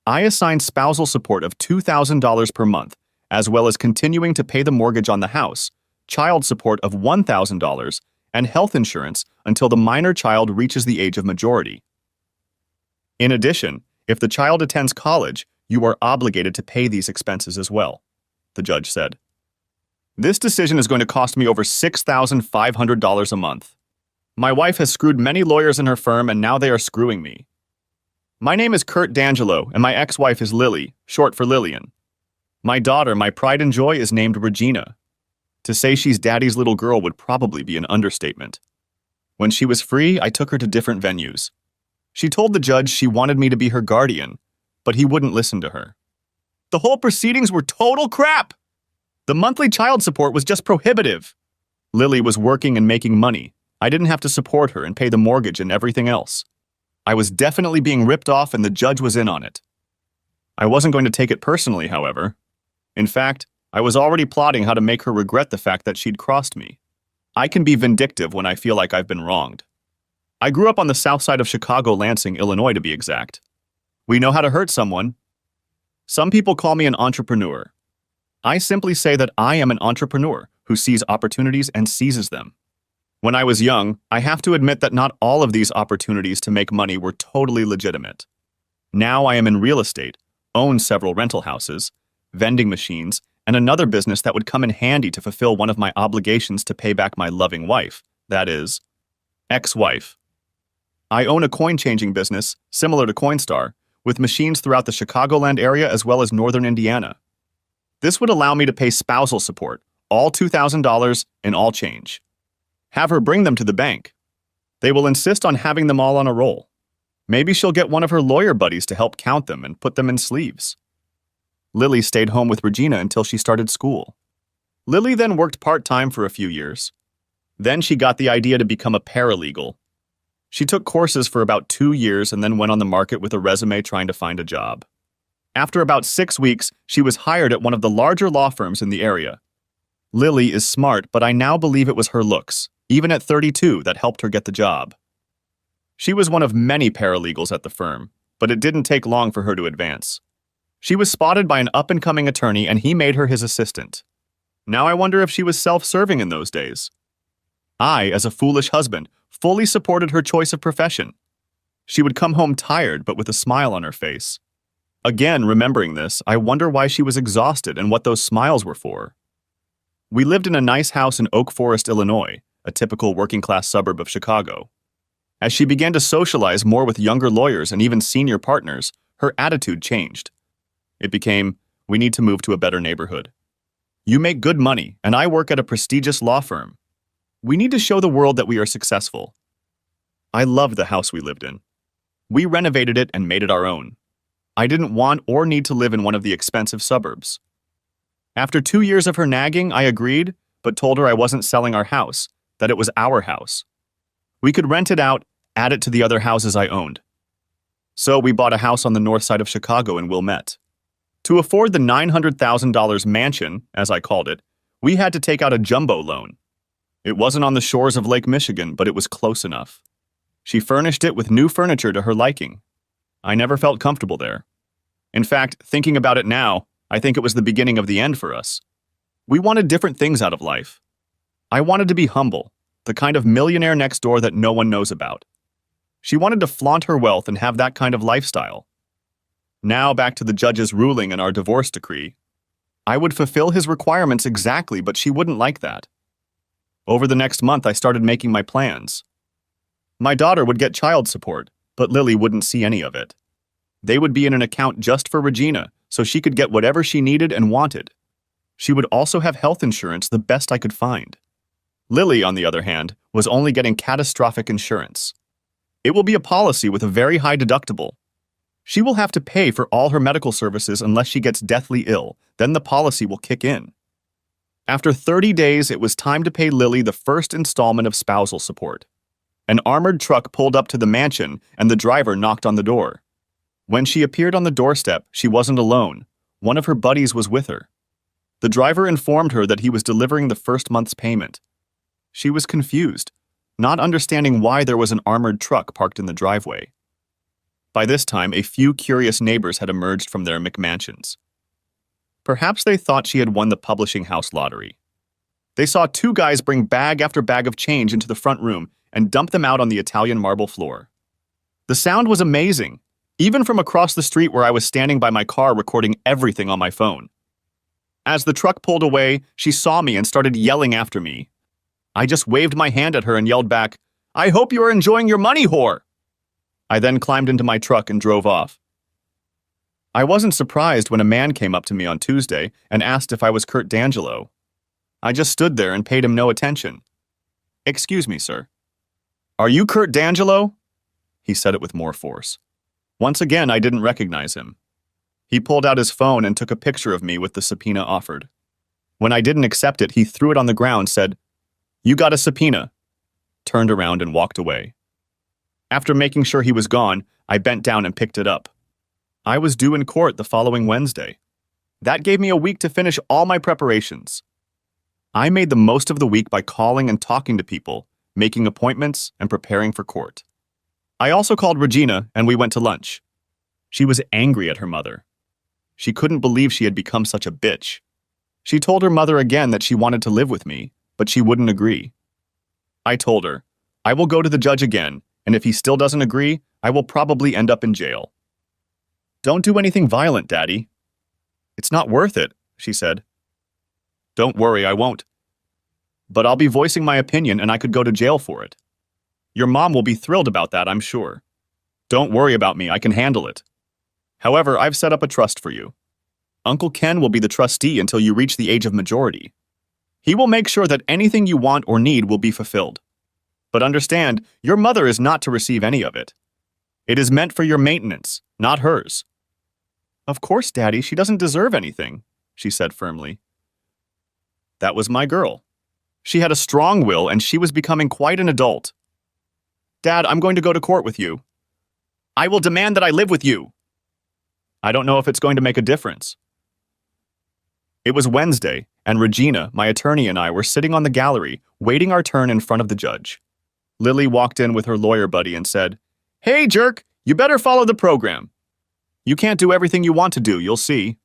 I assigned spousal support of $2,000 per month, as well as continuing to pay the mortgage on the house, child support of $1,000, and health insurance until the minor child reaches the age of majority. In addition, if the child attends college, you are obligated to pay these expenses as well, the judge said. This decision is going to cost me over $6,500 a month. My wife has screwed many lawyers in her firm, and now they are screwing me. My name is Kurt D'Angelo, and my ex-wife is Lily, short for Lillian. My daughter, my pride and joy, is named Regina. To say she's daddy's little girl would probably be an understatement. When she was free, I took her to different venues. She told the judge she wanted me to be her guardian, but he wouldn't listen to her. The whole proceedings were total crap! The monthly child support was just prohibitive. Lily was working and making money. I didn't have to support her and pay the mortgage and everything else. I was definitely being ripped off, and the judge was in on it. I wasn't going to take it personally, however. In fact, I was already plotting how to make her regret the fact that she'd crossed me. I can be vindictive when I feel like I've been wronged. I grew up on the south side of Chicago, Lansing, Illinois to be exact. We know how to hurt someone. Some people call me an entrepreneur. I simply say that I am an entrepreneur who sees opportunities and seizes them. When I was young, I have to admit that not all of these opportunities to make money were totally legitimate. Now I am in real estate, own several rental houses, vending machines, and another business that would come in handy to fulfill one of my obligations to pay back my loving wife, that is, ex-wife. I own a coin-changing business, similar to Coinstar, with machines throughout the Chicagoland area as well as northern Indiana. This would allow me to pay spousal support, all $2,000 in all change. Have her bring them to the bank. They will insist on having them all on a roll. Maybe she'll get one of her lawyer buddies to help count them and put them in sleeves. Lily stayed home with Regina until she started school. Lily then worked part-time for a few years. Then she got the idea to become a paralegal. She took courses for about 2 years and then went on the market with a resume trying to find a job. After about 6 weeks, she was hired at one of the larger law firms in the area. Lily is smart, but I now believe it was her looks, even at 32, that helped her get the job. She was one of many paralegals at the firm, but it didn't take long for her to advance. She was spotted by an up-and-coming attorney, and he made her his assistant. Now I wonder if she was self-serving in those days. I, as a foolish husband, fully supported her choice of profession. She would come home tired, but with a smile on her face. Again, remembering this, I wonder why she was exhausted and what those smiles were for. We lived in a nice house in Oak Forest, Illinois, a typical working-class suburb of Chicago. As she began to socialize more with younger lawyers and even senior partners, her attitude changed. It became, we need to move to a better neighborhood. You make good money, and I work at a prestigious law firm. We need to show the world that we are successful. I loved the house we lived in. We renovated it and made it our own. I didn't want or need to live in one of the expensive suburbs. After 2 years of her nagging, I agreed, but told her I wasn't selling our house, that it was our house. We could rent it out, add it to the other houses I owned. So we bought a house on the north side of Chicago in Wilmette. To afford the $900,000 mansion, as I called it, we had to take out a jumbo loan. It wasn't on the shores of Lake Michigan, but it was close enough. She furnished it with new furniture to her liking. I never felt comfortable there. In fact, thinking about it now, I think it was the beginning of the end for us. We wanted different things out of life. I wanted to be humble, the kind of millionaire next door that no one knows about. She wanted to flaunt her wealth and have that kind of lifestyle. Now back to the judge's ruling and our divorce decree. I would fulfill his requirements exactly, but she wouldn't like that. Over the next month, I started making my plans. My daughter would get child support, but Lily wouldn't see any of it. They would be in an account just for Regina, so she could get whatever she needed and wanted. She would also have health insurance, the best I could find. Lily, on the other hand, was only getting catastrophic insurance. It will be a policy with a very high deductible. She will have to pay for all her medical services unless she gets deathly ill, then the policy will kick in. After 30 days, it was time to pay Lily the first installment of spousal support. An armored truck pulled up to the mansion, and the driver knocked on the door. When she appeared on the doorstep, she wasn't alone. One of her buddies was with her. The driver informed her that he was delivering the first month's payment. She was confused, not understanding why there was an armored truck parked in the driveway. By this time, a few curious neighbors had emerged from their McMansions. Perhaps they thought she had won the publishing house lottery. They saw two guys bring bag after bag of change into the front room and dump them out on the Italian marble floor. The sound was amazing, even from across the street where I was standing by my car recording everything on my phone. As the truck pulled away, she saw me and started yelling after me. I just waved my hand at her and yelled back, "I hope you are enjoying your money, whore!" I then climbed into my truck and drove off. I wasn't surprised when a man came up to me on Tuesday and asked if I was Kurt D'Angelo. I just stood there and paid him no attention. "Excuse me, sir." "Are you Kurt D'Angelo?" He said it with more force. Once again, I didn't recognize him. He pulled out his phone and took a picture of me with the subpoena offered. When I didn't accept it, he threw it on the ground, said, "You got a subpoena," turned around and walked away. After making sure he was gone, I bent down and picked it up. I was due in court the following Wednesday. That gave me a week to finish all my preparations. I made the most of the week by calling and talking to people, making appointments, and preparing for court. I also called Regina, and we went to lunch. She was angry at her mother. She couldn't believe she had become such a bitch. She told her mother again that she wanted to live with me, but she wouldn't agree. I told her, I will go to the judge again, and if he still doesn't agree, I will probably end up in jail. "Don't do anything violent, Daddy." "It's not worth it," she said. "Don't worry, I won't. But I'll be voicing my opinion and I could go to jail for it. Your mom will be thrilled about that, I'm sure. Don't worry about me, I can handle it. However, I've set up a trust for you. Uncle Ken will be the trustee until you reach the age of majority. He will make sure that anything you want or need will be fulfilled. But understand, your mother is not to receive any of it. It is meant for your maintenance, not hers." "Of course, Daddy, she doesn't deserve anything," she said firmly. That was my girl. She had a strong will and she was becoming quite an adult. "Dad, I'm going to go to court with you." "I will demand that I live with you." "I don't know if it's going to make a difference." It was Wednesday, and Regina, my attorney, and I were sitting on the gallery, waiting our turn in front of the judge. Lily walked in with her lawyer buddy and said, "Hey, jerk, you better follow the program. You can't do everything you want to do, you'll see."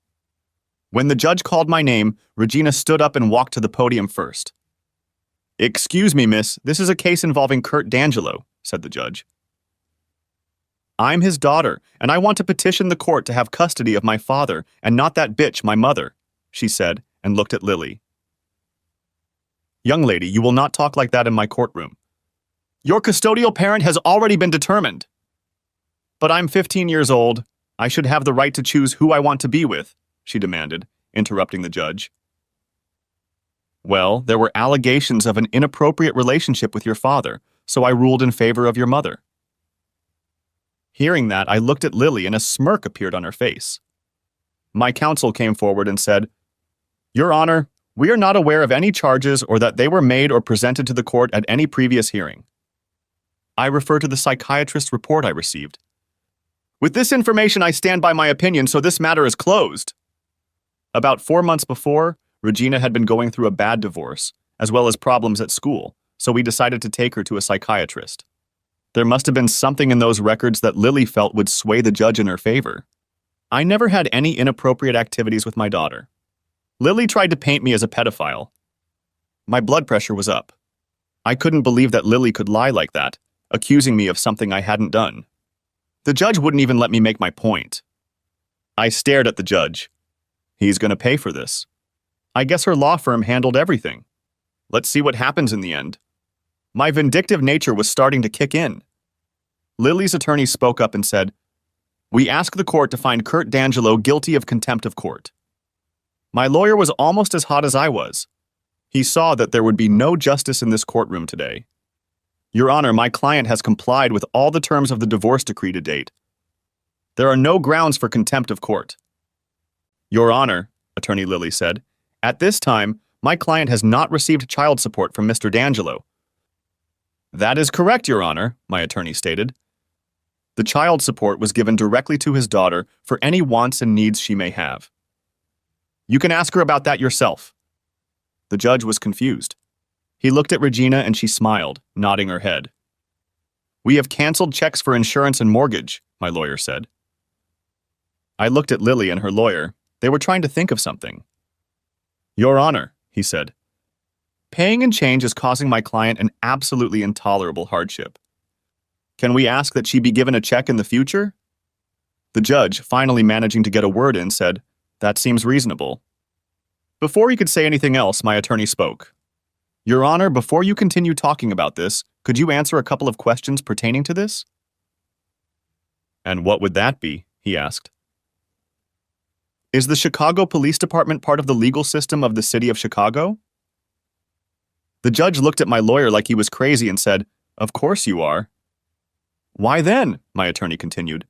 When the judge called my name, Regina stood up and walked to the podium first. "Excuse me, miss, this is a case involving Kurt D'Angelo," said the judge. "I'm his daughter, and I want to petition the court to have custody of my father and not that bitch, my mother," she said, and looked at Lily. "Young lady, you will not talk like that in my courtroom. Your custodial parent has already been determined." "But I'm 15 years old. I should have the right to choose who I want to be with," she demanded, interrupting the judge. "Well, there were allegations of an inappropriate relationship with your father, so I ruled in favor of your mother." Hearing that, I looked at Lily and a smirk appeared on her face. My counsel came forward and said, "Your Honor, we are not aware of any charges or that they were made or presented to the court at any previous hearing. I refer to the psychiatrist's report I received. With this information, I stand by my opinion, so this matter is closed." About 4 months before, Regina had been going through a bad divorce, as well as problems at school, so we decided to take her to a psychiatrist. There must have been something in those records that Lily felt would sway the judge in her favor. I never had any inappropriate activities with my daughter. Lily tried to paint me as a pedophile. My blood pressure was up. I couldn't believe that Lily could lie like that, accusing me of something I hadn't done. The judge wouldn't even let me make my point. I stared at the judge. He's going to pay for this. I guess her law firm handled everything. Let's see what happens in the end. My vindictive nature was starting to kick in. Lily's attorney spoke up and said, "We ask the court to find Kurt D'Angelo guilty of contempt of court." My lawyer was almost as hot as I was. He saw that there would be no justice in this courtroom today. "Your Honor, my client has complied with all the terms of the divorce decree to date. There are no grounds for contempt of court." "Your Honor," Attorney Lily said, "at this time, my client has not received child support from Mr. D'Angelo." "That is correct, Your Honor," my attorney stated. "The child support was given directly to his daughter for any wants and needs she may have. You can ask her about that yourself." The judge was confused. He looked at Regina and she smiled, nodding her head. "We have canceled checks for insurance and mortgage," my lawyer said. I looked at Lily and her lawyer. They were trying to think of something. Your Honor, he said. Paying in change is causing my client an absolutely intolerable hardship. Can we ask that she be given a check in the future? The judge, finally managing to get a word in, said, That seems reasonable. Before he could say anything else, my attorney spoke. Your Honor, before you continue talking about this, could you answer a couple of questions pertaining to this? And what would that be? He asked. Is the Chicago Police Department part of the legal system of the city of Chicago? The judge looked at my lawyer like he was crazy and said, Of course you are. Why then? My attorney continued.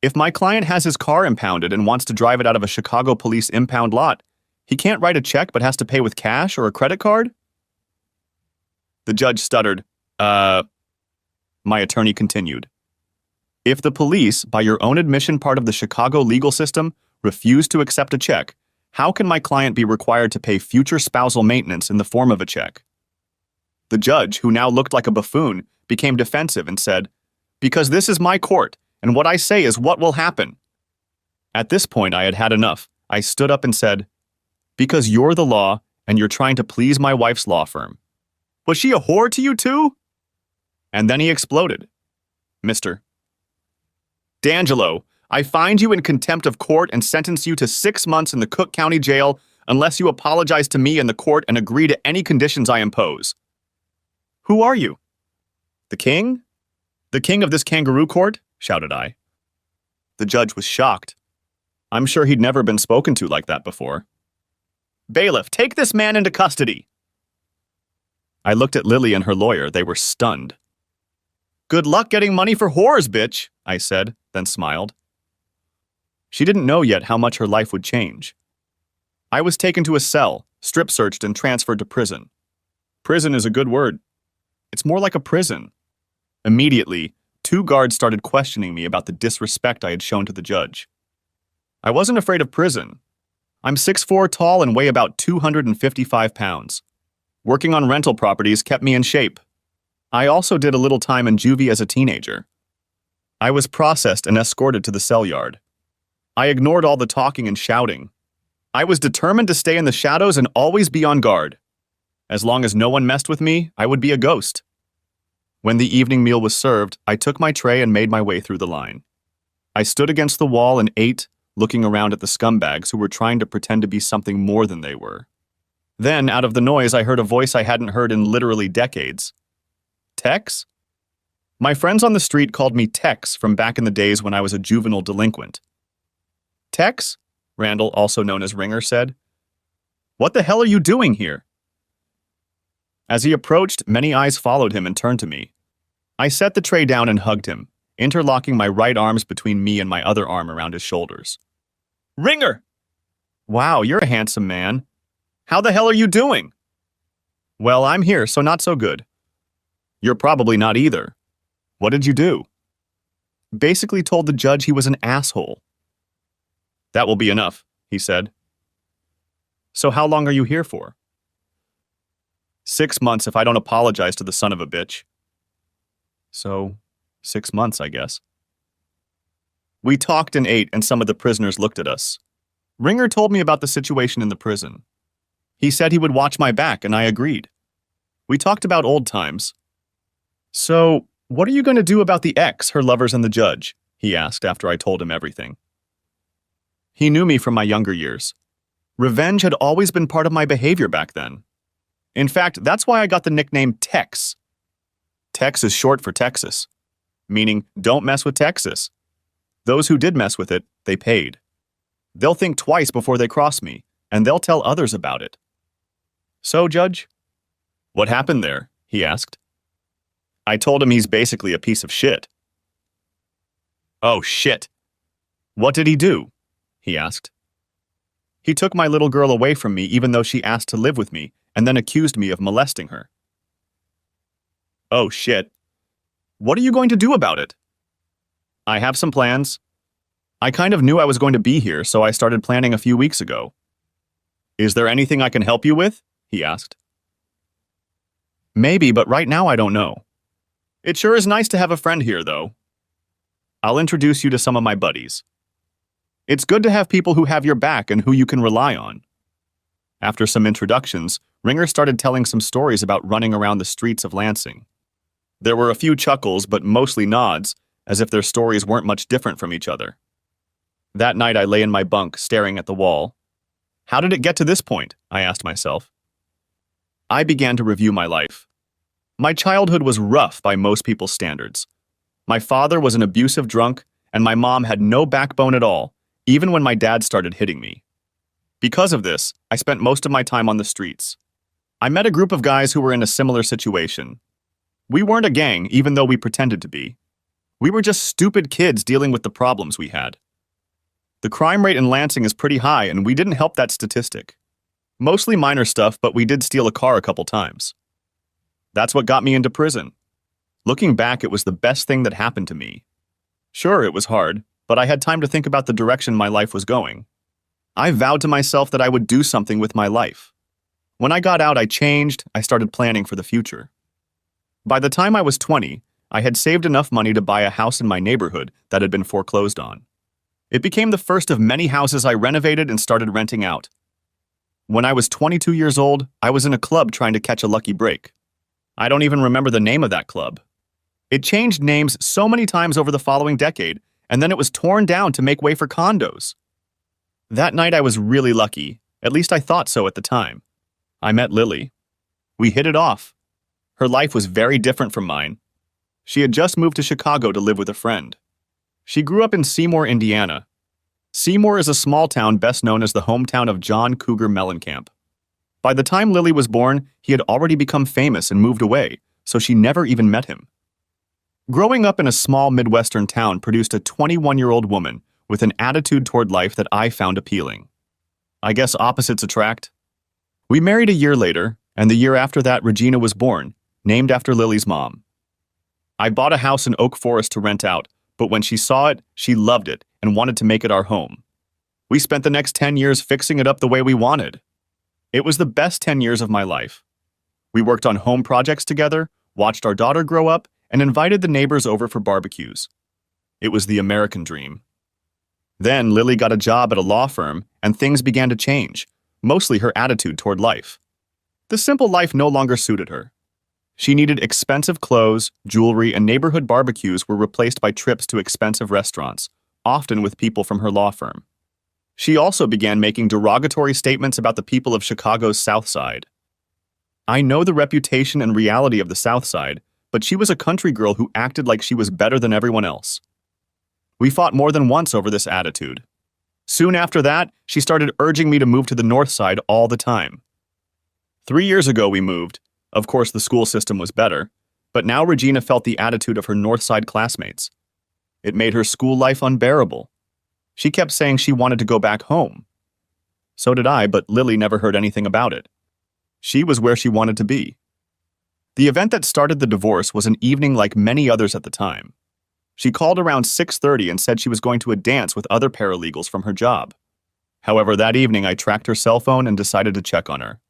If my client has his car impounded and wants to drive it out of a Chicago police impound lot, he can't write a check but has to pay with cash or a credit card? The judge stuttered, My attorney continued. If the police, by your own admission part of the Chicago legal system, refuse to accept a check, how can my client be required to pay future spousal maintenance in the form of a check? The judge, who now looked like a buffoon, became defensive and said, Because this is my court, and what I say is what will happen. At this point, I had had enough. I stood up and said, Because you're the law, and you're trying to please my wife's law firm. Was she a whore to you too? And then he exploded. Mr. D'Angelo, I find you in contempt of court and sentence you to 6 months in the Cook County Jail unless you apologize to me and the court and agree to any conditions I impose. Who are you? The king? The king of this kangaroo court? Shouted I. The judge was shocked. I'm sure he'd never been spoken to like that before. Bailiff, take this man into custody. I looked at Lily and her lawyer. They were stunned. Good luck getting money for whores, bitch, I said, then smiled. She didn't know yet how much her life would change. I was taken to a cell, strip-searched and transferred to prison. Prison is a good word. It's more like a prison. Immediately, 2 guards started questioning me about the disrespect I had shown to the judge. I wasn't afraid of prison. I'm 6'4" tall and weigh about 255 pounds. Working on rental properties kept me in shape. I also did a little time in juvie as a teenager. I was processed and escorted to the cell yard. I ignored all the talking and shouting. I was determined to stay in the shadows and always be on guard. As long as no one messed with me, I would be a ghost. When the evening meal was served, I took my tray and made my way through the line. I stood against the wall and ate, looking around at the scumbags who were trying to pretend to be something more than they were. Then, out of the noise, I heard a voice I hadn't heard in literally decades. Tex? My friends on the street called me Tex from back in the days when I was a juvenile delinquent. Tex? Randall, also known as Ringer, said. What the hell are you doing here? As he approached, many eyes followed him and turned to me. I set the tray down and hugged him, interlocking my right arms between me and my other arm around his shoulders. Ringer! Wow, you're a handsome man. How the hell are you doing? Well, I'm here, so not so good. You're probably not either. What did you do? Basically told the judge he was an asshole. That will be enough, he said. So how long are you here for? 6 months if I don't apologize to the son of a bitch. So, 6 months, I guess. We talked and ate, and some of the prisoners looked at us. Ringer told me about the situation in the prison. He said he would watch my back, and I agreed. We talked about old times. So, what are you going to do about the ex, her lovers, and the judge? He asked after I told him everything. He knew me from my younger years. Revenge had always been part of my behavior back then. In fact, that's why I got the nickname Tex. Tex is short for Texas, meaning don't mess with Texas. Those who did mess with it, they paid. They'll think twice before they cross me, and they'll tell others about it. So, Judge? What happened there? He asked. I told him he's basically a piece of shit. Oh, shit. What did he do? He asked. He took my little girl away from me even though she asked to live with me and then accused me of molesting her. Oh, shit. What are you going to do about it? I have some plans. I kind of knew I was going to be here, so I started planning a few weeks ago. Is there anything I can help you with? He asked. Maybe, but right now I don't know. It sure is nice to have a friend here, though. I'll introduce you to some of my buddies. It's good to have people who have your back and who you can rely on. After some introductions, Ringer started telling some stories about running around the streets of Lansing. There were a few chuckles, but mostly nods, as if their stories weren't much different from each other. That night I lay in my bunk, staring at the wall. How did it get to this point? I asked myself. I began to review my life. My childhood was rough by most people's standards. My father was an abusive drunk, and my mom had no backbone at all, even when my dad started hitting me. Because of this, I spent most of my time on the streets. I met a group of guys who were in a similar situation. We weren't a gang, even though we pretended to be. We were just stupid kids dealing with the problems we had. The crime rate in Lansing is pretty high, and we didn't help that statistic. Mostly minor stuff, but we did steal a car a couple times. That's what got me into prison. Looking back, it was the best thing that happened to me. Sure, it was hard, but I had time to think about the direction my life was going. I vowed to myself that I would do something with my life. When I got out, I changed. I started planning for the future. By the time I was 20, I had saved enough money to buy a house in my neighborhood that had been foreclosed on. It became the first of many houses I renovated and started renting out. When I was 22 years old, I was in a club trying to catch a lucky break. I don't even remember the name of that club. It changed names so many times over the following decade, and then it was torn down to make way for condos. That night I was really lucky, at least I thought so at the time. I met Lily. We hit it off. Her life was very different from mine. She had just moved to Chicago to live with a friend. She grew up in Seymour, Indiana. Seymour is a small town best known as the hometown of John Cougar Mellencamp. By the time Lily was born, he had already become famous and moved away, so she never even met him. Growing up in a small Midwestern town produced a 21-year-old woman with an attitude toward life that I found appealing. I guess opposites attract. We married a year later, and the year after that Regina was born, named after Lily's mom. I bought a house in Oak Forest to rent out, but when she saw it, she loved it and wanted to make it our home. We spent the next 10 years fixing it up the way we wanted. It was the best 10 years of my life. We worked on home projects together, watched our daughter grow up, and invited the neighbors over for barbecues. It was the American dream. Then Lily got a job at a law firm, and things began to change, mostly her attitude toward life. The simple life no longer suited her. She needed expensive clothes, jewelry, and neighborhood barbecues were replaced by trips to expensive restaurants, often with people from her law firm. She also began making derogatory statements about the people of Chicago's South Side. I know the reputation and reality of the South Side, but she was a country girl who acted like she was better than everyone else. We fought more than once over this attitude. Soon after that, she started urging me to move to the North Side all the time. 3 years ago we moved. Of course, the school system was better, but now Regina felt the attitude of her North Side classmates. It made her school life unbearable. She kept saying she wanted to go back home. So did I, but Lily never heard anything about it. She was where she wanted to be. The event that started the divorce was an evening like many others at the time. She called around 6:30 and said she was going to a dance with other paralegals from her job. However, that evening I tracked her cell phone and decided to check on her.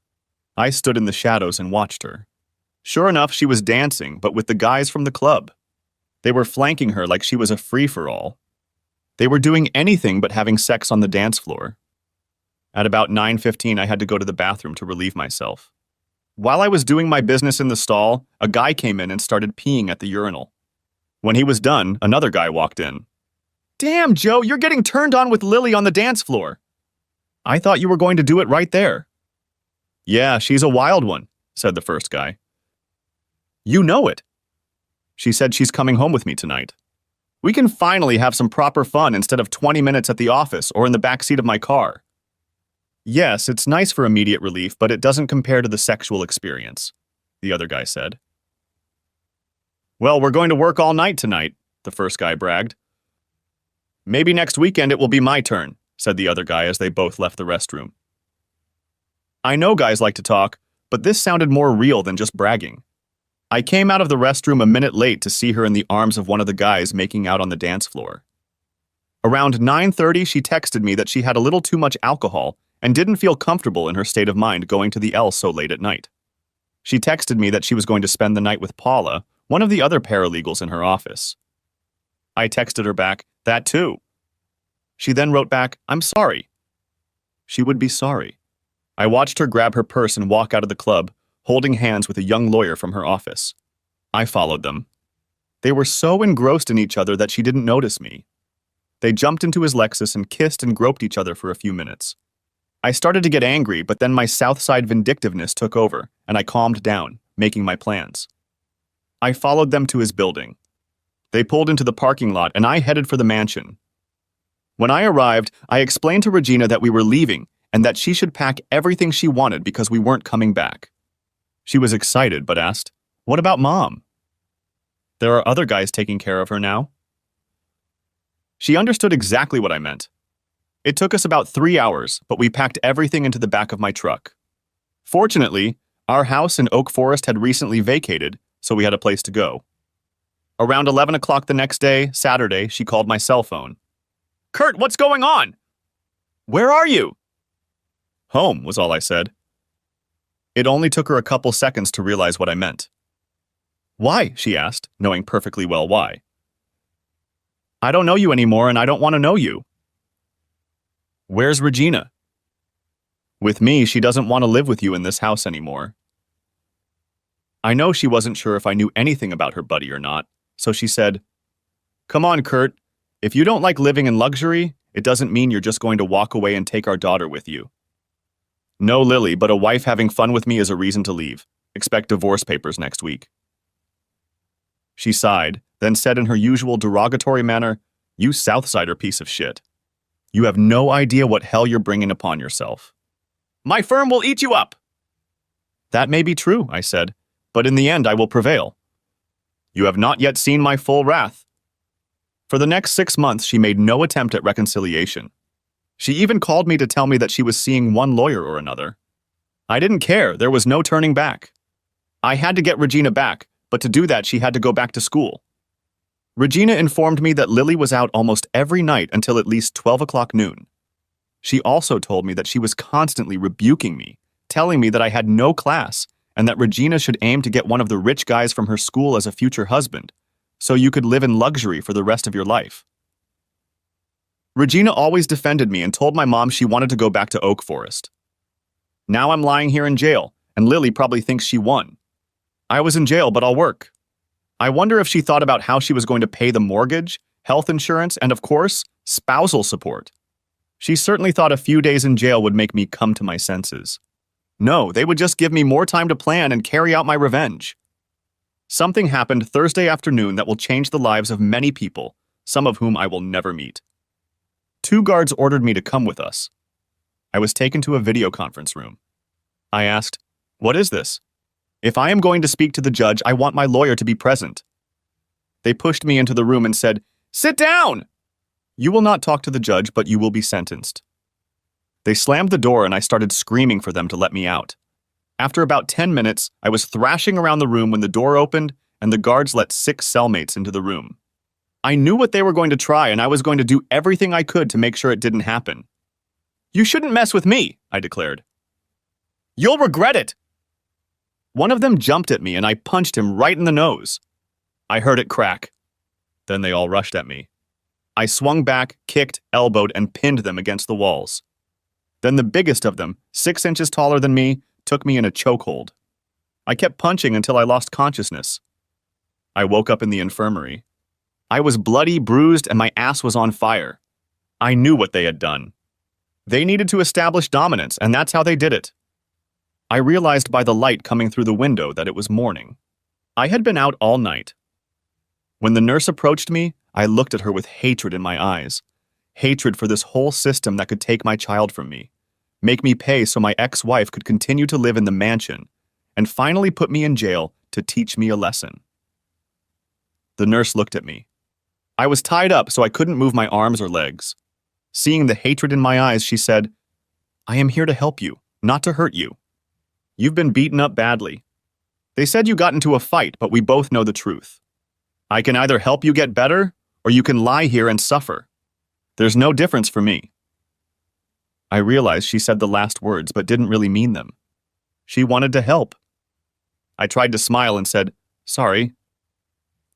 I stood in the shadows and watched her. Sure enough, she was dancing, but with the guys from the club. They were flanking her like she was a free-for-all. They were doing anything but having sex on the dance floor. At about 9:15, I had to go to the bathroom to relieve myself. While I was doing my business in the stall, a guy came in and started peeing at the urinal. When he was done, another guy walked in. "Damn, Joe, you're getting turned on with Lily on the dance floor." "I thought you were going to do it right there." "Yeah, she's a wild one," said the first guy. "You know it." "She said she's coming home with me tonight. We can finally have some proper fun instead of 20 minutes at the office or in the backseat of my car." "Yes, it's nice for immediate relief, but it doesn't compare to the sexual experience," the other guy said. "Well, we're going to work all night tonight," the first guy bragged. "Maybe next weekend it will be my turn," said the other guy as they both left the restroom. I know guys like to talk, but this sounded more real than just bragging. I came out of the restroom a minute late to see her in the arms of one of the guys making out on the dance floor. Around 9:30, she texted me that she had a little too much alcohol and didn't feel comfortable in her state of mind going to the L so late at night. She texted me that she was going to spend the night with Paula, one of the other paralegals in her office. I texted her back, "That too." She then wrote back, "I'm sorry." She would be sorry. I watched her grab her purse and walk out of the club, holding hands with a young lawyer from her office. I followed them. They were so engrossed in each other that she didn't notice me. They jumped into his Lexus and kissed and groped each other for a few minutes. I started to get angry, but then my Southside vindictiveness took over, and I calmed down, making my plans. I followed them to his building. They pulled into the parking lot, and I headed for the mansion. When I arrived, I explained to Regina that we were leaving and that she should pack everything she wanted because we weren't coming back. She was excited, but asked, "What about Mom?" "There are other guys taking care of her now." She understood exactly what I meant. It took us about 3 hours, but we packed everything into the back of my truck. Fortunately, our house in Oak Forest had recently vacated, so we had a place to go. Around 11 o'clock the next day, Saturday, she called my cell phone. "Kurt, what's going on? Where are you?" "Home," was all I said. It only took her a couple seconds to realize what I meant. "Why?" she asked, knowing perfectly well why. "I don't know you anymore, and I don't want to know you." "Where's Regina?" "With me, she doesn't want to live with you in this house anymore." I know she wasn't sure if I knew anything about her buddy or not, so she said, "Come on, Kurt. If you don't like living in luxury, it doesn't mean you're just going to walk away and take our daughter with you." "No, Lily, but a wife having fun with me is a reason to leave. Expect divorce papers next week." She sighed, then said in her usual derogatory manner, "You Southsider piece of shit. You have no idea what hell you're bringing upon yourself." "My firm will eat you up." "That may be true," I said, "but in the end I will prevail." "You have not yet seen my full wrath." For the next 6 months, she made no attempt at reconciliation. She even called me to tell me that she was seeing one lawyer or another. I didn't care, there was no turning back. I had to get Regina back, but to do that she had to go back to school. Regina informed me that Lily was out almost every night until at least 12 o'clock noon. She also told me that she was constantly rebuking me, telling me that I had no class, and that Regina should aim to get one of the rich guys from her school as a future husband, so you could live in luxury for the rest of your life. Regina always defended me and told my mom she wanted to go back to Oak Forest. Now I'm lying here in jail, and Lily probably thinks she won. I was in jail, but I'll work. I wonder if she thought about how she was going to pay the mortgage, health insurance, and of course, spousal support. She certainly thought a few days in jail would make me come to my senses. No, they would just give me more time to plan and carry out my revenge. Something happened Thursday afternoon that will change the lives of many people, some of whom I will never meet. 2 guards ordered me to come with us. I was taken to a video conference room. I asked, "What is this? If I am going to speak to the judge, I want my lawyer to be present." They pushed me into the room and said, "Sit down! You will not talk to the judge, but you will be sentenced." They slammed the door and I started screaming for them to let me out. After about 10 minutes, I was thrashing around the room when the door opened and the guards let 6 cellmates into the room. I knew what they were going to try and I was going to do everything I could to make sure it didn't happen. "You shouldn't mess with me," I declared. "You'll regret it." One of them jumped at me and I punched him right in the nose. I heard it crack. Then they all rushed at me. I swung back, kicked, elbowed, and pinned them against the walls. Then the biggest of them, 6 inches taller than me, took me in a chokehold. I kept punching until I lost consciousness. I woke up in the infirmary. I was bloody, bruised, and my ass was on fire. I knew what they had done. They needed to establish dominance, and that's how they did it. I realized by the light coming through the window that it was morning. I had been out all night. When the nurse approached me, I looked at her with hatred in my eyes. Hatred for this whole system that could take my child from me, make me pay so my ex-wife could continue to live in the mansion, and finally put me in jail to teach me a lesson. The nurse looked at me. I was tied up so I couldn't move my arms or legs. Seeing the hatred in my eyes, she said, "I am here to help you, not to hurt you. You've been beaten up badly. They said you got into a fight, but we both know the truth. I can either help you get better, or you can lie here and suffer. There's no difference for me." I realized she said the last words, but didn't really mean them. She wanted to help. I tried to smile and said, "Sorry.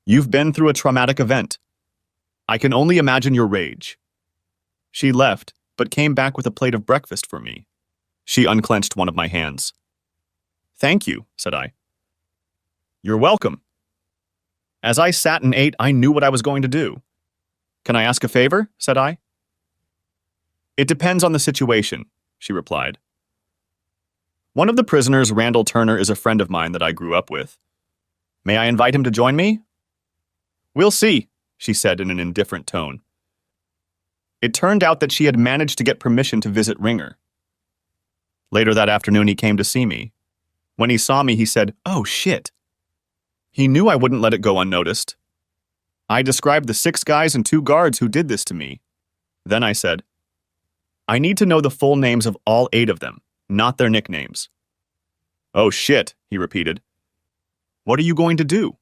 You've been through a traumatic event. I can only imagine your rage. She left, but came back with a plate of breakfast for me. She unclenched one of my hands. Thank you, said I. You're welcome. As I sat and ate, I knew what I was going to do. Can I ask a favor? Said I. It depends on the situation, she replied. One of the prisoners, Randall Turner, is a friend of mine that I grew up with. May I invite him to join me? We'll see, she said in an indifferent tone. It turned out that she had managed to get permission to visit Ringer. Later that afternoon, he came to see me. When he saw me, he said, "Oh, shit." He knew I wouldn't let it go unnoticed. I described the 6 guys and 2 guards who did this to me. Then I said, I need to know the full names of all 8 of them, not their nicknames. Oh, shit, he repeated. What are you going to do?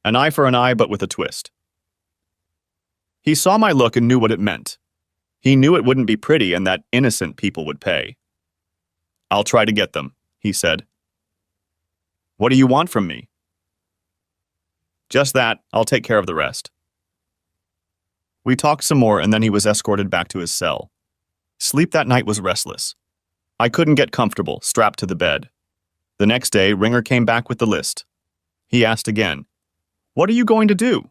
An eye for an eye, but with a twist. He saw my look and knew what it meant. He knew it wouldn't be pretty and that innocent people would pay. I'll try to get them, he said. What do you want from me? Just that, I'll take care of the rest. We talked some more and then he was escorted back to his cell. Sleep that night was restless. I couldn't get comfortable, strapped to the bed. The next day, Ringer came back with the list. He asked again, What are you going to do?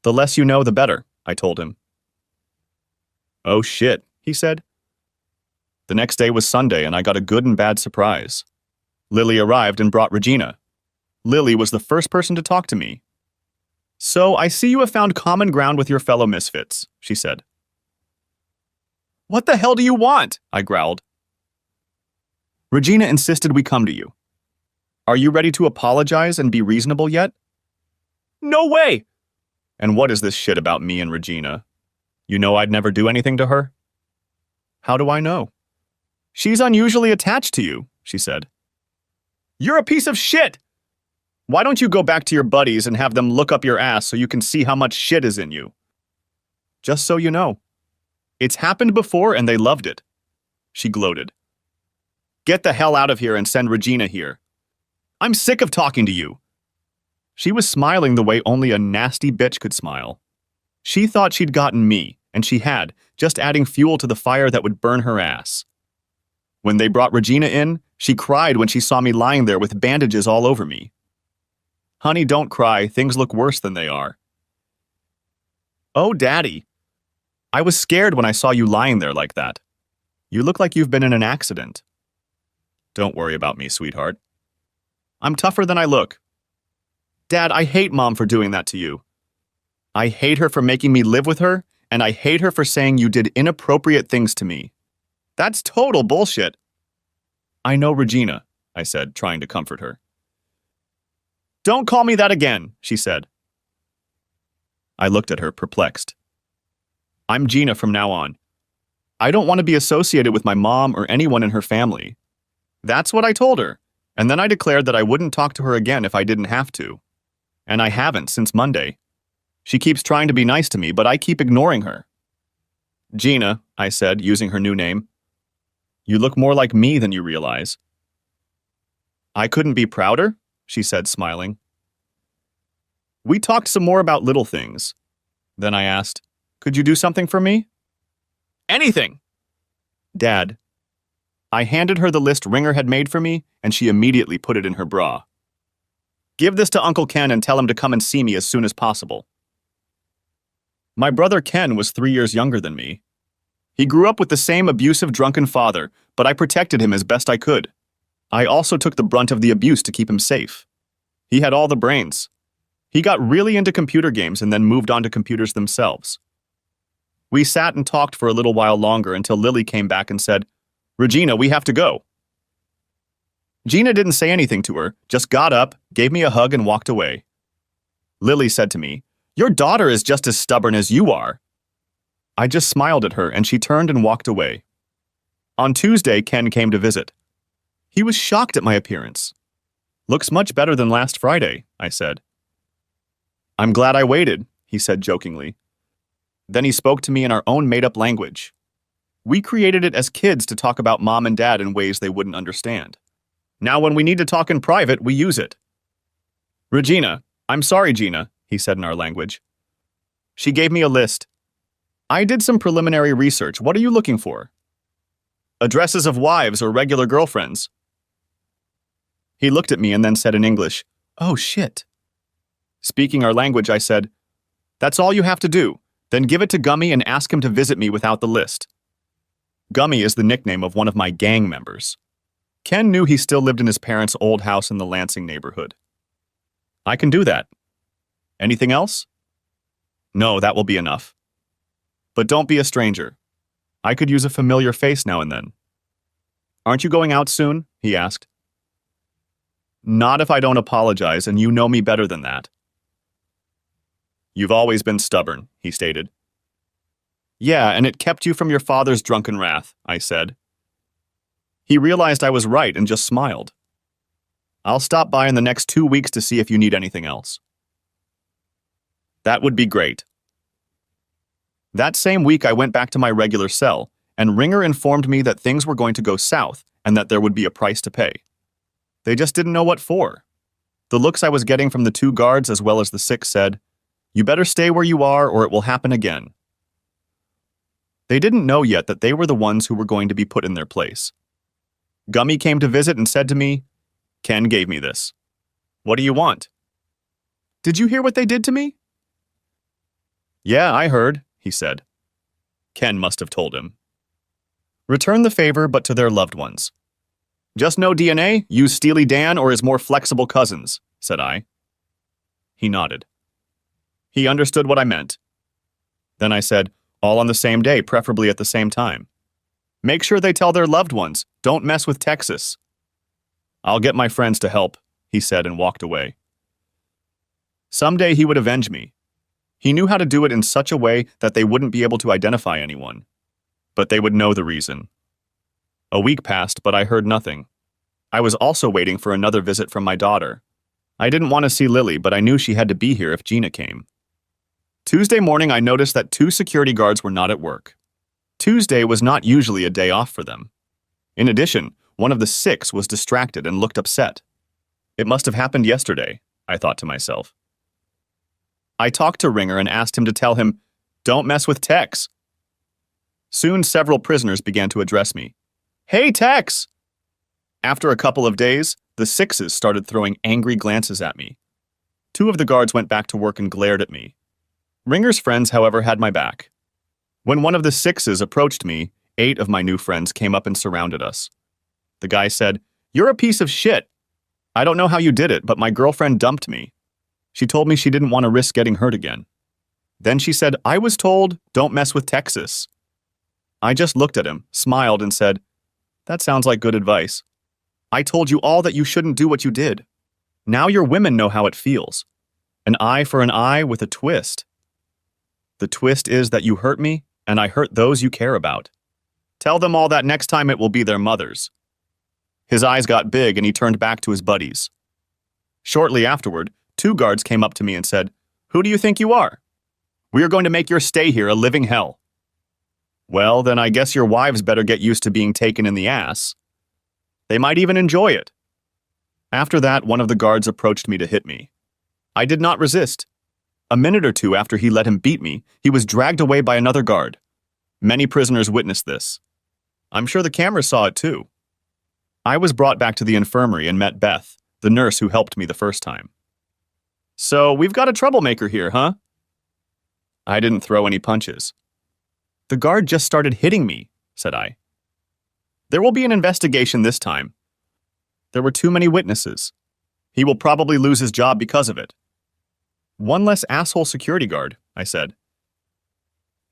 The less you know, the better, I told him. Oh shit, he said. The next day was Sunday and I got a good and bad surprise. Lily arrived and brought Regina. Lily was the first person to talk to me. So I see you have found common ground with your fellow misfits, she said. What the hell do you want? I growled. Regina insisted we come to you. Are you ready to apologize and be reasonable yet? No way! And what is this shit about me and Regina? You know I'd never do anything to her? How do I know? She's unusually attached to you, she said. You're a piece of shit! Why don't you go back to your buddies and have them look up your ass so you can see how much shit is in you? Just so you know. It's happened before and they loved it. She gloated. Get the hell out of here and send Regina here. I'm sick of talking to you. She was smiling the way only a nasty bitch could smile. She thought she'd gotten me, and she had, just adding fuel to the fire that would burn her ass. When they brought Regina in, she cried when she saw me lying there with bandages all over me. Honey, don't cry. Things look worse than they are. Oh, Daddy. I was scared when I saw you lying there like that. You look like you've been in an accident. Don't worry about me, sweetheart. I'm tougher than I look. Dad, I hate Mom for doing that to you. I hate her for making me live with her, and I hate her for saying you did inappropriate things to me. That's total bullshit. I know Regina, I said, trying to comfort her. Don't call me that again, she said. I looked at her, perplexed. I'm Gina from now on. I don't want to be associated with my mom or anyone in her family. That's what I told her, and then I declared that I wouldn't talk to her again if I didn't have to. And I haven't since Monday. She keeps trying to be nice to me, but I keep ignoring her. Gina, I said, using her new name. You look more like me than you realize. I couldn't be prouder, she said, smiling. We talked some more about little things. Then I asked, could you do something for me? Anything! Dad. I handed her the list Ringer had made for me, and she immediately put it in her bra. Give this to Uncle Ken and tell him to come and see me as soon as possible. My brother Ken was 3 years younger than me. He grew up with the same abusive, drunken father, but I protected him as best I could. I also took the brunt of the abuse to keep him safe. He had all the brains. He got really into computer games and then moved on to computers themselves. We sat and talked for a little while longer until Lily came back and said, Regina, we have to go. Gina didn't say anything to her, just got up, gave me a hug, and walked away. Lily said to me, Your daughter is just as stubborn as you are. I just smiled at her, and she turned and walked away. On Tuesday, Ken came to visit. He was shocked at my appearance. Looks much better than last Friday, I said. I'm glad I waited, he said jokingly. Then he spoke to me in our own made-up language. We created it as kids to talk about Mom and Dad in ways they wouldn't understand. Now when we need to talk in private, we use it. Regina, I'm sorry, Gina, he said in our language. She gave me a list. I did some preliminary research. What are you looking for? Addresses of wives or regular girlfriends. He looked at me and then said in English, "Oh, shit." Speaking our language, I said, "That's all you have to do. Then give it to Gummy and ask him to visit me without the list." Gummy is the nickname of one of my gang members. Ken knew he still lived in his parents' old house in the Lansing neighborhood. I can do that. Anything else? No, that will be enough. But don't be a stranger. I could use a familiar face now and then. Aren't you going out soon? He asked. Not if I don't apologize, and you know me better than that. You've always been stubborn, he stated. Yeah, and it kept you from your father's drunken wrath, I said. He realized I was right and just smiled. I'll stop by in the next 2 weeks to see if you need anything else. That would be great. That same week, I went back to my regular cell, and Ringer informed me that things were going to go south and that there would be a price to pay. They just didn't know what for. The looks I was getting from the 2 guards as well as the 6 said, "You better stay where you are or it will happen again." They didn't know yet that they were the ones who were going to be put in their place. Gummy came to visit and said to me, "Ken gave me this. What do you want?" "Did you hear what they did to me?" "Yeah, I heard," he said. Ken must have told him. "Return the favor, but to their loved ones. Just no DNA, use Steely Dan or his more flexible cousins," said I. He nodded. He understood what I meant. Then I said, all on the same day, preferably at the same time. Make sure they tell their loved ones, don't mess with Texas. I'll get my friends to help, he said and walked away. Someday he would avenge me. He knew how to do it in such a way that they wouldn't be able to identify anyone. But they would know the reason. A week passed, but I heard nothing. I was also waiting for another visit from my daughter. I didn't want to see Lily, but I knew she had to be here if Gina came. Tuesday morning, I noticed that 2 security guards were not at work. Tuesday was not usually a day off for them. In addition, one of the 6 was distracted and looked upset. It must have happened yesterday, I thought to myself. I talked to Ringer and asked him to tell him, "Don't mess with Tex." Soon several prisoners began to address me. "Hey, Tex!" After a couple of days, the 6s started throwing angry glances at me. 2 of the guards went back to work and glared at me. Ringer's friends, however, had my back. When one of the 6s approached me, 8 of my new friends came up and surrounded us. The guy said, "You're a piece of shit. I don't know how you did it, but my girlfriend dumped me. She told me she didn't want to risk getting hurt again. Then she said, I was told, don't mess with Texas." I just looked at him, smiled, and said, "That sounds like good advice. I told you all that you shouldn't do what you did. Now your women know how it feels. An eye for an eye with a twist. The twist is that you hurt me, and I hurt those you care about. Tell them all that next time it will be their mothers." His eyes got big and he turned back to his buddies. Shortly afterward, 2 guards came up to me and said, "Who do you think you are? We are going to make your stay here a living hell." Well, then I guess your wives better get used to being taken in the ass. They might even enjoy it. After that, one of the guards approached me to hit me. I did not resist. A minute or 2 after he let him beat me, he was dragged away by another guard. Many prisoners witnessed this. I'm sure the cameras saw it too. I was brought back to the infirmary and met Beth, the nurse who helped me the first time. "So we've got a troublemaker here, huh?" I didn't throw any punches. "The guard just started hitting me," said I. "There will be an investigation this time. There were too many witnesses. He will probably lose his job because of it." "One less asshole security guard," I said.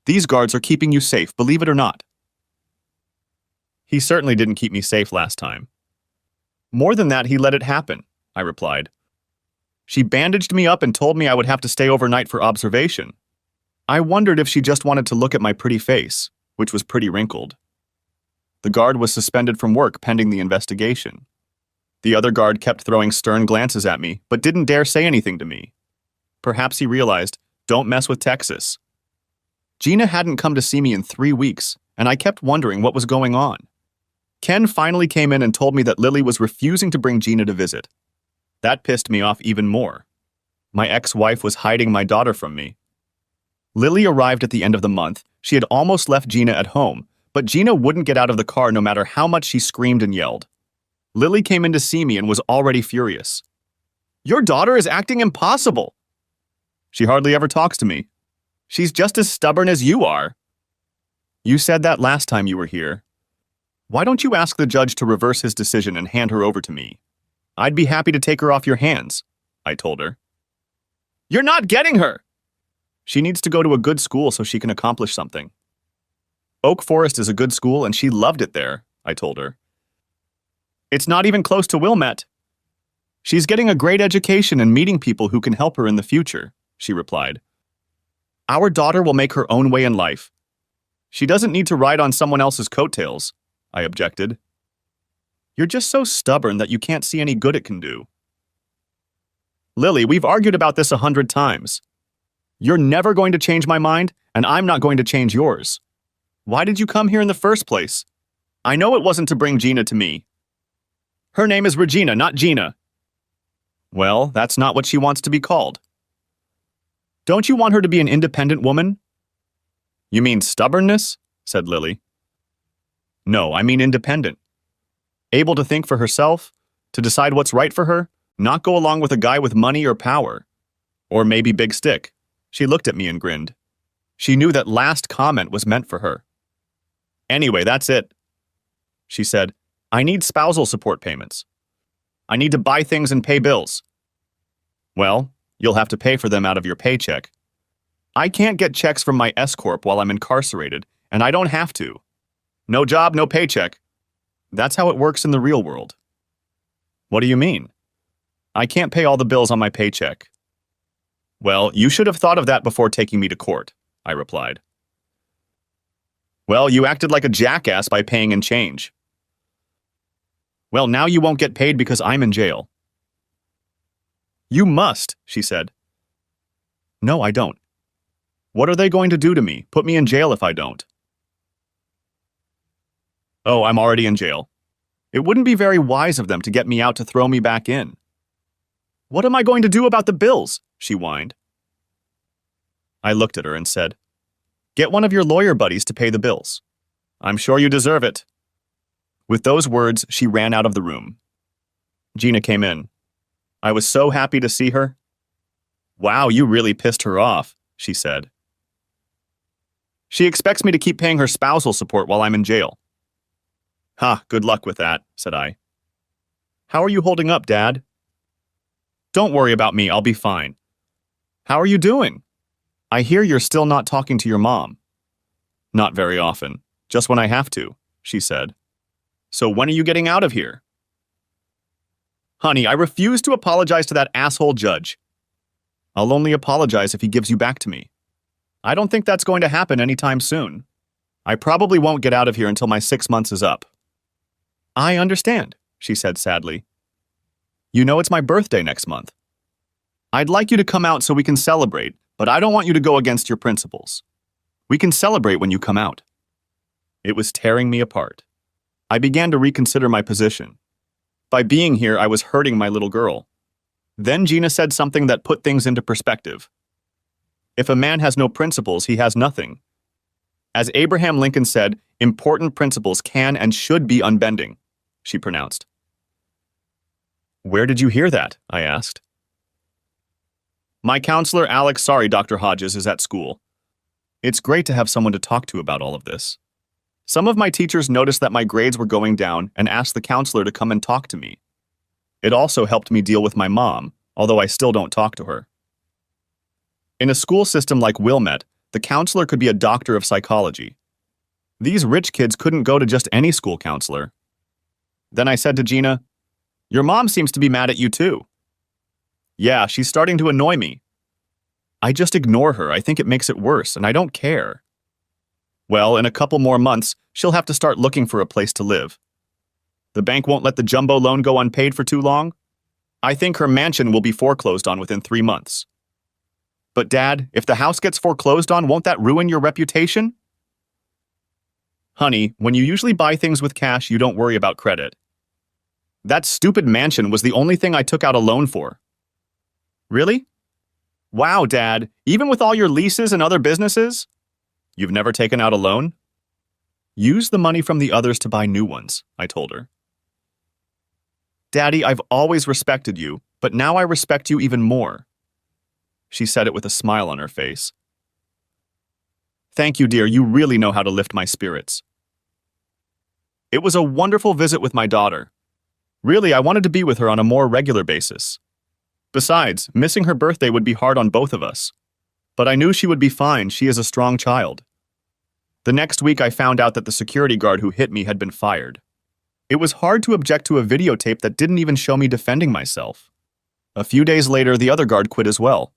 "These guards are keeping you safe, believe it or not." "He certainly didn't keep me safe last time." "More than that, he let it happen," I replied. "She bandaged me up and told me I would have to stay overnight for observation. I wondered if she just wanted to look at my pretty face, which was pretty wrinkled." The guard was suspended from work pending the investigation. The other guard kept throwing stern glances at me, but didn't dare say anything to me. Perhaps he realized, don't mess with Texas. Gina hadn't come to see me in 3 weeks, and I kept wondering what was going on. Ken finally came in and told me that Lily was refusing to bring Gina to visit. That pissed me off even more. My ex-wife was hiding my daughter from me. Lily arrived at the end of the month. She had almost left Gina at home, but Gina wouldn't get out of the car no matter how much she screamed and yelled. Lily came in to see me and was already furious. "Your daughter is acting impossible." "She hardly ever talks to me." "She's just as stubborn as you are." "You said that last time you were here." "Why don't you ask the judge to reverse his decision and hand her over to me? I'd be happy to take her off your hands," I told her. "You're not getting her!" "She needs to go to a good school so she can accomplish something." "Oak Forest is a good school and she loved it there," I told her. "It's not even close to Wilmette." "She's getting a great education and meeting people who can help her in the future," she replied. "Our daughter will make her own way in life. She doesn't need to ride on someone else's coattails," I objected. "You're just so stubborn that you can't see any good it can do." "Lily, we've argued about this 100 times. You're never going to change my mind, and I'm not going to change yours. Why did you come here in the first place? I know it wasn't to bring Gina to me." "Her name is Regina, not Gina." "Well, that's not what she wants to be called." "Don't you want her to be an independent woman?" "You mean stubbornness?" said Lily. "No, I mean independent. Able to think for herself, to decide what's right for her, not go along with a guy with money or power. Or maybe big stick." She looked at me and grinned. She knew that last comment was meant for her. "Anyway, that's it," she said. "I need spousal support payments. I need to buy things and pay bills." "Well, you'll have to pay for them out of your paycheck." "I can't get checks from my S-Corp while I'm incarcerated, and I don't have to. No job, no paycheck. That's how it works in the real world." "What do you mean?" "I can't pay all the bills on my paycheck." "Well, you should have thought of that before taking me to court," I replied. "Well, you acted like a jackass by paying in change." "Well, now you won't get paid because I'm in jail." "You must," she said. "No, I don't." "What are they going to do to me? Put me in jail if I don't?" "Oh, I'm already in jail. It wouldn't be very wise of them to get me out to throw me back in." "What am I going to do about the bills?" she whined. I looked at her and said, "Get one of your lawyer buddies to pay the bills. I'm sure you deserve it." With those words, she ran out of the room. Gina came in. I was so happy to see her. "Wow, you really pissed her off," she said. "She expects me to keep paying her spousal support while I'm in jail." "Ha, good luck with that," said I. "How are you holding up, Dad?" "Don't worry about me, I'll be fine." "How are you doing?" "I hear you're still not talking to your mom." "Not very often, just when I have to," she said. "So when are you getting out of here?" "Honey, I refuse to apologize to that asshole judge." "I'll only apologize if he gives you back to me." "I don't think that's going to happen anytime soon. I probably won't get out of here until my 6 months is up." "I understand," she said sadly. "You know it's my birthday next month. I'd like you to come out so we can celebrate, but I don't want you to go against your principles. We can celebrate when you come out." It was tearing me apart. I began to reconsider my position. By being here, I was hurting my little girl. Then Gina said something that put things into perspective. If a man has no principles, he has nothing. As Abraham Lincoln said, important principles can and should be unbending, she pronounced. "Where did you hear that?" I asked. "My counselor, Alex, Dr. Hodges, is at school. It's great to have someone to talk to about all of this. Some of my teachers noticed that my grades were going down and asked the counselor to come and talk to me. It also helped me deal with my mom, although I still don't talk to her. In a school system like Wilmette, the counselor could be a doctor of psychology. These rich kids couldn't go to just any school counselor. Then I said to Gina, "Your mom seems to be mad at you too." "Yeah, she's starting to annoy me." "I just ignore her. I think it makes it worse, and I don't care." "Well, in a couple more months, she'll have to start looking for a place to live. The bank won't let the jumbo loan go unpaid for too long. I think her mansion will be foreclosed on within 3 months." "But Dad, if the house gets foreclosed on, won't that ruin your reputation?" "Honey, when you usually buy things with cash, you don't worry about credit. That stupid mansion was the only thing I took out a loan for." "Really?" Wow, Dad, even with all your leases and other businesses? You've never taken out a loan? Use the money from the others to buy new ones, I told her. Daddy, I've always respected you, but now I respect you even more. She said it with a smile on her face. Thank you, dear, you really know how to lift my spirits. It was a wonderful visit with my daughter. Really, I wanted to be with her on a more regular basis. Besides, missing her birthday would be hard on both of us. But I knew she would be fine, she is a strong child. The next week I found out that the security guard who hit me had been fired. It was hard to object to a videotape that didn't even show me defending myself. A few days later, the other guard quit as well.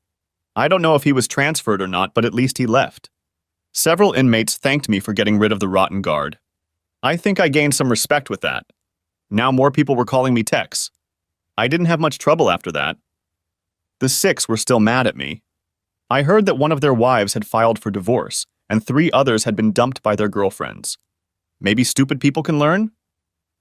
I don't know if he was transferred or not, but at least he left. Several inmates thanked me for getting rid of the rotten guard. I think I gained some respect with that. Now more people were calling me Tex. I didn't have much trouble after that. The 6 were still mad at me. I heard that one of their wives had filed for divorce, and 3 others had been dumped by their girlfriends. Maybe stupid people can learn?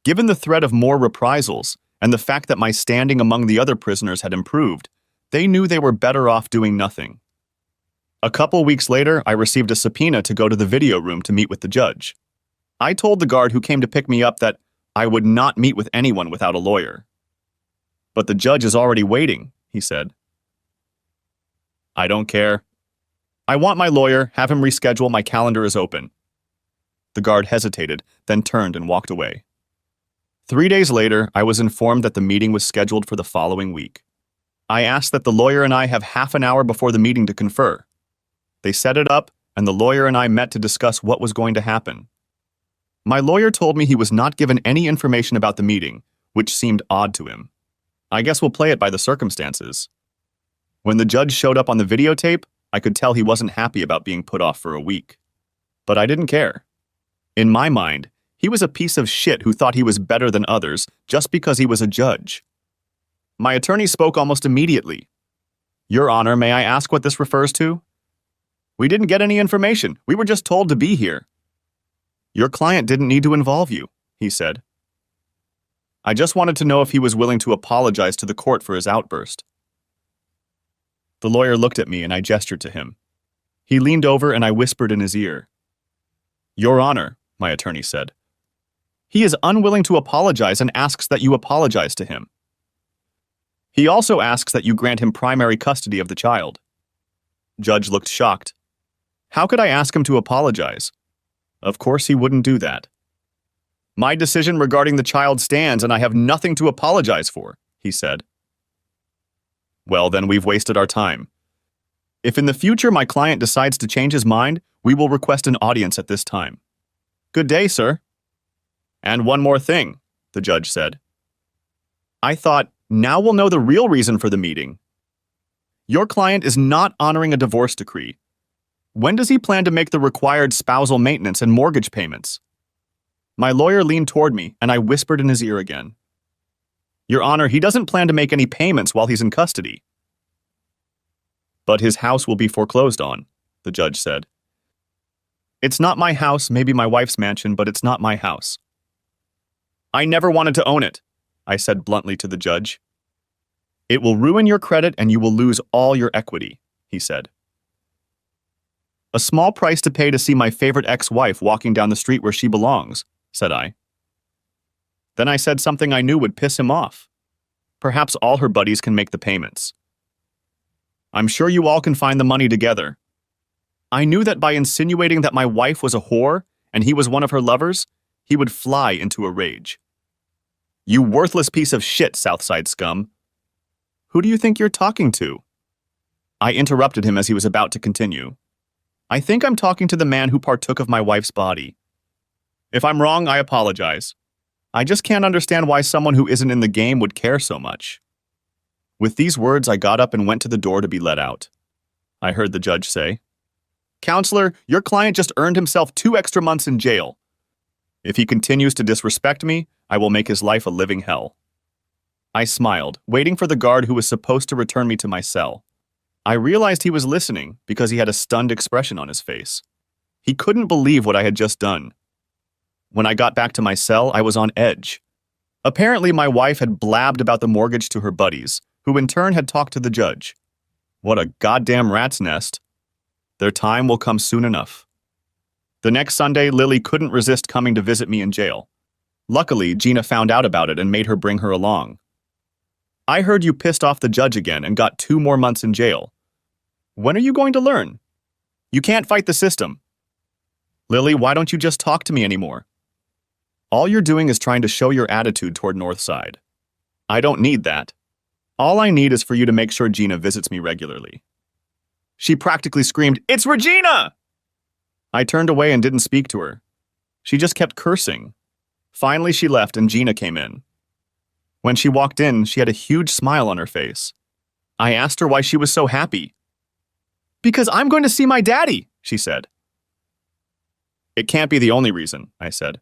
Given the threat of more reprisals, and the fact that my standing among the other prisoners had improved, they knew they were better off doing nothing. A couple weeks later, I received a subpoena to go to the video room to meet with the judge. I told the guard who came to pick me up that I would not meet with anyone without a lawyer. But the judge is already waiting, he said. I don't care. I want my lawyer, have him reschedule, my calendar is open. The guard hesitated, then turned and walked away. 3 days later, I was informed that the meeting was scheduled for the following week. I asked that the lawyer and I have half an hour before the meeting to confer. They set it up, and the lawyer and I met to discuss what was going to happen. My lawyer told me he was not given any information about the meeting, which seemed odd to him. I guess we'll play it by the circumstances. When the judge showed up on the videotape, I could tell he wasn't happy about being put off for a week. But I didn't care. In my mind, he was a piece of shit who thought he was better than others just because he was a judge. My attorney spoke almost immediately. Your Honor, may I ask what this refers to? We didn't get any information. We were just told to be here. Your client didn't need to involve you, he said. I just wanted to know if he was willing to apologize to the court for his outburst. The lawyer looked at me and I gestured to him. He leaned over and I whispered in his ear. Your Honor, my attorney said. He is unwilling to apologize and asks that you apologize to him. He also asks that you grant him primary custody of the child. Judge looked shocked. How could I ask him to apologize? Of course he wouldn't do that. My decision regarding the child stands and I have nothing to apologize for, he said. Well, then we've wasted our time. If in the future my client decides to change his mind, we will request an audience at this time. Good day, sir. And one more thing, the judge said. I thought, now we'll know the real reason for the meeting. Your client is not honoring a divorce decree. When does he plan to make the required spousal maintenance and mortgage payments? My lawyer leaned toward me, and I whispered in his ear again. Your Honor, he doesn't plan to make any payments while he's in custody. But his house will be foreclosed on, the judge said. It's not my house, maybe my wife's mansion, but it's not my house. I never wanted to own it, I said bluntly to the judge. It will ruin your credit and you will lose all your equity, he said. A small price to pay to see my favorite ex-wife walking down the street where she belongs, said I. Then I said something I knew would piss him off. Perhaps all her buddies can make the payments. I'm sure you all can find the money together. I knew that by insinuating that my wife was a whore and he was one of her lovers, he would fly into a rage. You worthless piece of shit, Southside scum. Who do you think you're talking to? I interrupted him as he was about to continue. I think I'm talking to the man who partook of my wife's body. If I'm wrong, I apologize. I just can't understand why someone who isn't in the game would care so much. With these words, I got up and went to the door to be let out. I heard the judge say, Counselor, your client just earned himself 2 extra months in jail. If he continues to disrespect me, I will make his life a living hell. I smiled, waiting for the guard who was supposed to return me to my cell. I realized he was listening because he had a stunned expression on his face. He couldn't believe what I had just done. When I got back to my cell, I was on edge. Apparently, my wife had blabbed about the mortgage to her buddies, who in turn had talked to the judge. What a goddamn rat's nest. Their time will come soon enough. The next Sunday, Lily couldn't resist coming to visit me in jail. Luckily, Gina found out about it and made her bring her along. I heard you pissed off the judge again and got 2 more months in jail. When are you going to learn? You can't fight the system. Lily, why don't you just talk to me anymore? All you're doing is trying to show your attitude toward Northside. I don't need that. All I need is for you to make sure Gina visits me regularly. She practically screamed, "It's Regina!" I turned away and didn't speak to her. She just kept cursing. Finally, she left and Gina came in. When she walked in, she had a huge smile on her face. I asked her why she was so happy. "Because I'm going to see my daddy," she said. "It can't be the only reason," I said.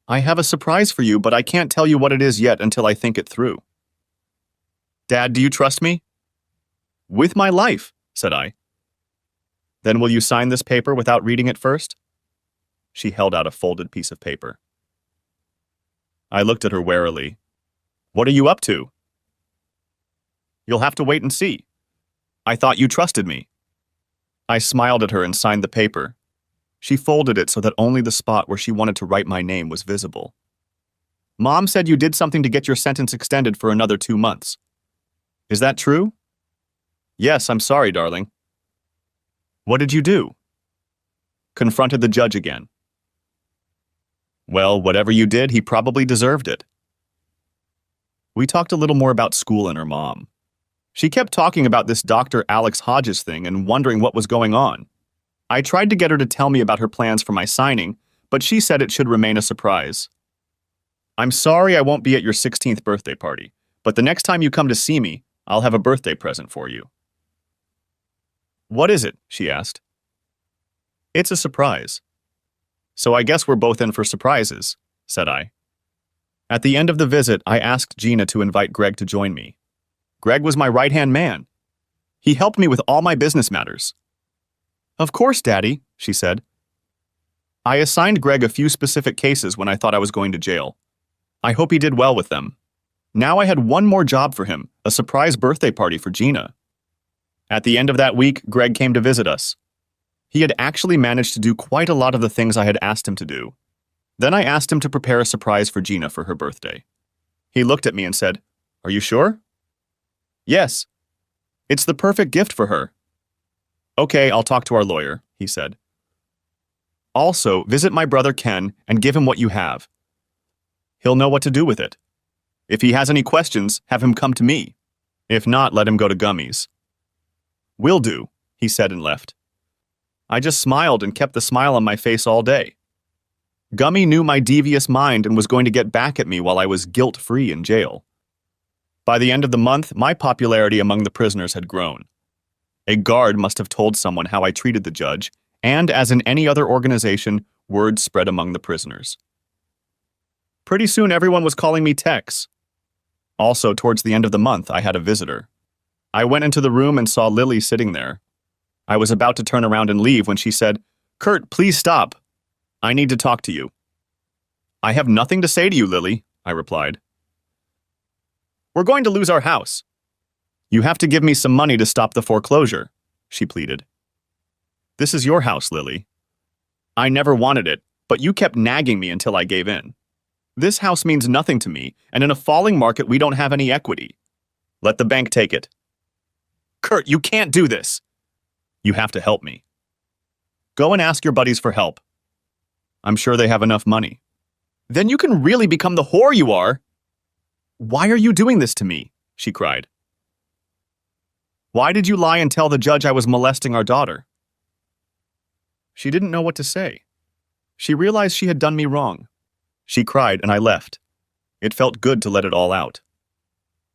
"I have a surprise for you, but I can't tell you what it is yet until I think it through." "Dad, do you trust me?" "With my life," said I. "Then will you sign this paper without reading it first?" She held out a folded piece of paper. I looked at her warily. "What are you up to?" "You'll have to wait and see. I thought you trusted me." I smiled at her and signed the paper. She folded it so that only the spot where she wanted to write my name was visible. "Mom said you did something to get your sentence extended for another 2 months. Is that true?" "Yes, I'm sorry, darling." "What did you do?" Confronted the judge again. "Well, whatever you did, he probably deserved it." We talked a little more about school and her mom. She kept talking about this Dr. Alex Hodges thing and wondering what was going on. I tried to get her to tell me about her plans for my signing, but she said it should remain a surprise. "I'm sorry I won't be at your 16th birthday party, but the next time you come to see me, I'll have a birthday present for you." "What is it?" she asked. "It's a surprise." "So I guess we're both in for surprises," said I. At the end of the visit, I asked Gina to invite Greg to join me. Greg was my right-hand man. He helped me with all my business matters. "Of course, Daddy," she said. I assigned Greg a few specific cases when I thought I was going to jail. I hope he did well with them. Now I had one more job for him, a surprise birthday party for Gina. At the end of that week, Greg came to visit us. He had actually managed to do quite a lot of the things I had asked him to do. Then I asked him to prepare a surprise for Gina for her birthday. He looked at me and said, "Are you sure?" "Yes. It's the perfect gift for her." "Okay, I'll talk to our lawyer," he said. "Also, visit my brother Ken and give him what you have. He'll know what to do with it. If he has any questions, have him come to me. If not, let him go to Gummies." "Will do," he said and left. I just smiled and kept the smile on my face all day. Gummy knew my devious mind and was going to get back at me while I was guilt-free in jail. By the end of the month, my popularity among the prisoners had grown. A guard must have told someone how I treated the judge, and as in any other organization, word spread among the prisoners. Pretty soon everyone was calling me Tex. Also, towards the end of the month, I had a visitor. I went into the room and saw Lily sitting there. I was about to turn around and leave when she said, "Kurt, please stop. I need to talk to you." "I have nothing to say to you, Lily," I replied. "We're going to lose our house. You have to give me some money to stop the foreclosure," she pleaded. "This is your house, Lily. I never wanted it, but you kept nagging me until I gave in. This house means nothing to me, and in a falling market, we don't have any equity. Let the bank take it." "Kurt, you can't do this." "You have to help me." "Go and ask your buddies for help. I'm sure they have enough money." "Then you can really become the whore you are." "Why are you doing this to me?" she cried. "Why did you lie and tell the judge I was molesting our daughter?" She didn't know what to say. She realized she had done me wrong. She cried and I left. It felt good to let it all out.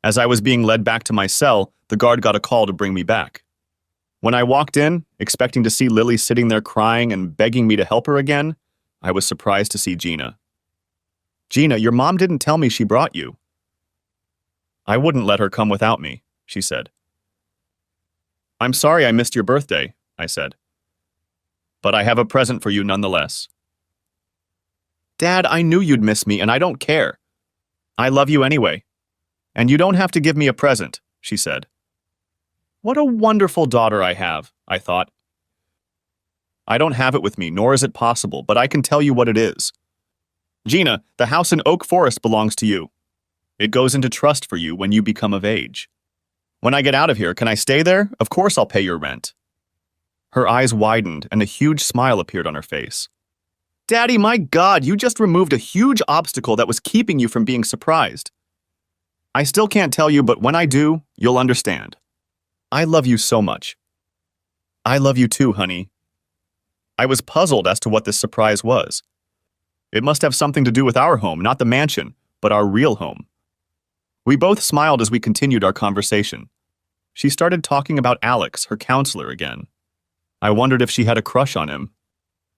As I was being led back to my cell, the guard got a call to bring me back. When I walked in, expecting to see Lily sitting there crying and begging me to help her again, I was surprised to see Gina. "Gina, your mom didn't tell me she brought you." "I wouldn't let her come without me," she said. "I'm sorry I missed your birthday," I said. "But I have a present for you nonetheless." "Dad, I knew you'd miss me and I don't care. I love you anyway. And you don't have to give me a present," she said. What a wonderful daughter I have, I thought. I don't have it with me, nor is it possible, but I can tell you what it is. Gina, the house in Oak Forest belongs to you. It goes into trust for you when you become of age. When I get out of here, can I stay there? Of course I'll pay your rent. Her eyes widened and a huge smile appeared on her face. Daddy, my God, you just removed a huge obstacle that was keeping you from being surprised. I still can't tell you, but when I do, you'll understand. I love you so much. I love you too, honey. I was puzzled as to what this surprise was. It must have something to do with our home, not the mansion, but our real home. We both smiled as we continued our conversation. She started talking about Alex, her counselor, again. I wondered if she had a crush on him.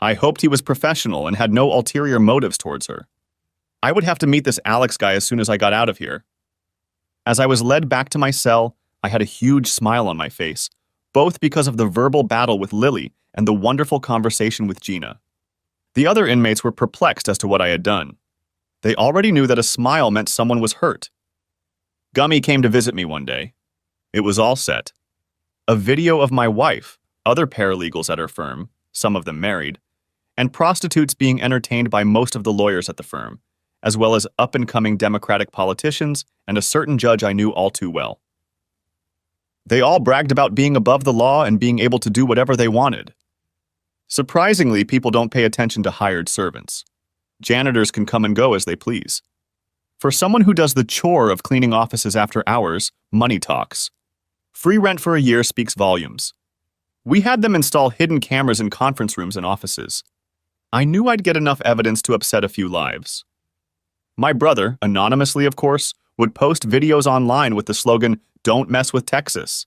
I hoped he was professional and had no ulterior motives towards her. I would have to meet this Alex guy as soon as I got out of here. As I was led back to my cell, I had a huge smile on my face, both because of the verbal battle with Lily and the wonderful conversation with Gina. The other inmates were perplexed as to what I had done. They already knew that a smile meant someone was hurt. Gummy came to visit me one day. It was all set. A video of my wife, other paralegals at her firm, some of them married, and prostitutes being entertained by most of the lawyers at the firm, as well as up-and-coming Democratic politicians and a certain judge I knew all too well. They all bragged about being above the law and being able to do whatever they wanted. Surprisingly, people don't pay attention to hired servants. Janitors can come and go as they please. For someone who does the chore of cleaning offices after hours, money talks. Free rent for a year speaks volumes. We had them install hidden cameras in conference rooms and offices. I knew I'd get enough evidence to upset a few lives. My brother, anonymously of course, would post videos online with the slogan, "Don't mess with Texas."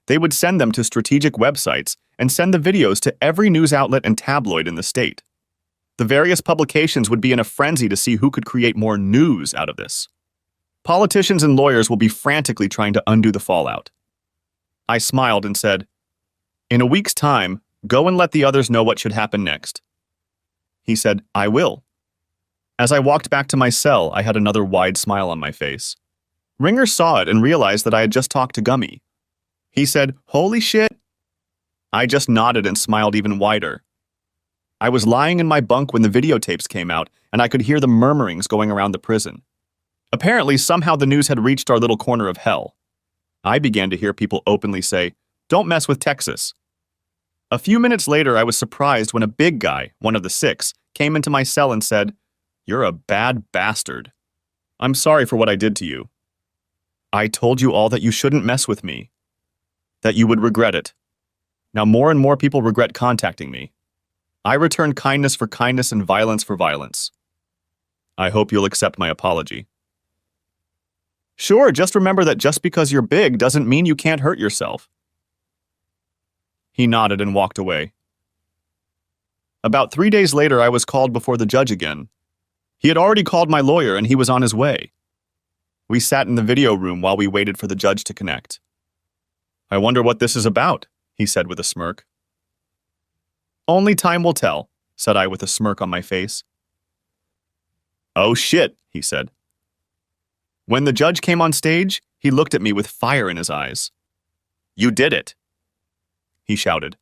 They would send them to strategic websites and send the videos to every news outlet and tabloid in the state. The various publications would be in a frenzy to see who could create more news out of this. Politicians and lawyers will be frantically trying to undo the fallout. I smiled and said, "In a week's time, go and let the others know what should happen next." He said, "I will." As I walked back to my cell, I had another wide smile on my face. Ringer saw it and realized that I had just talked to Gummy. He said, "Holy shit." I just nodded and smiled even wider. I was lying in my bunk when the videotapes came out, and I could hear the murmurings going around the prison. Apparently, somehow the news had reached our little corner of hell. I began to hear people openly say, "Don't mess with Texas." A few minutes later, I was surprised when a big guy, one of the 6, came into my cell and said, "You're a bad bastard. I'm sorry for what I did to you. I told you all that you shouldn't mess with me, that you would regret it. Now more and more people regret contacting me. I return kindness for kindness and violence for violence. I hope you'll accept my apology." "Sure, just remember that just because you're big doesn't mean you can't hurt yourself." He nodded and walked away. About 3 days later, I was called before the judge again. He had already called my lawyer and he was on his way. We sat in the video room while we waited for the judge to connect. "I wonder what this is about," he said with a smirk. "Only time will tell," said I with a smirk on my face. "Oh shit," he said. When the judge came on stage, he looked at me with fire in his eyes. "You did it," he shouted.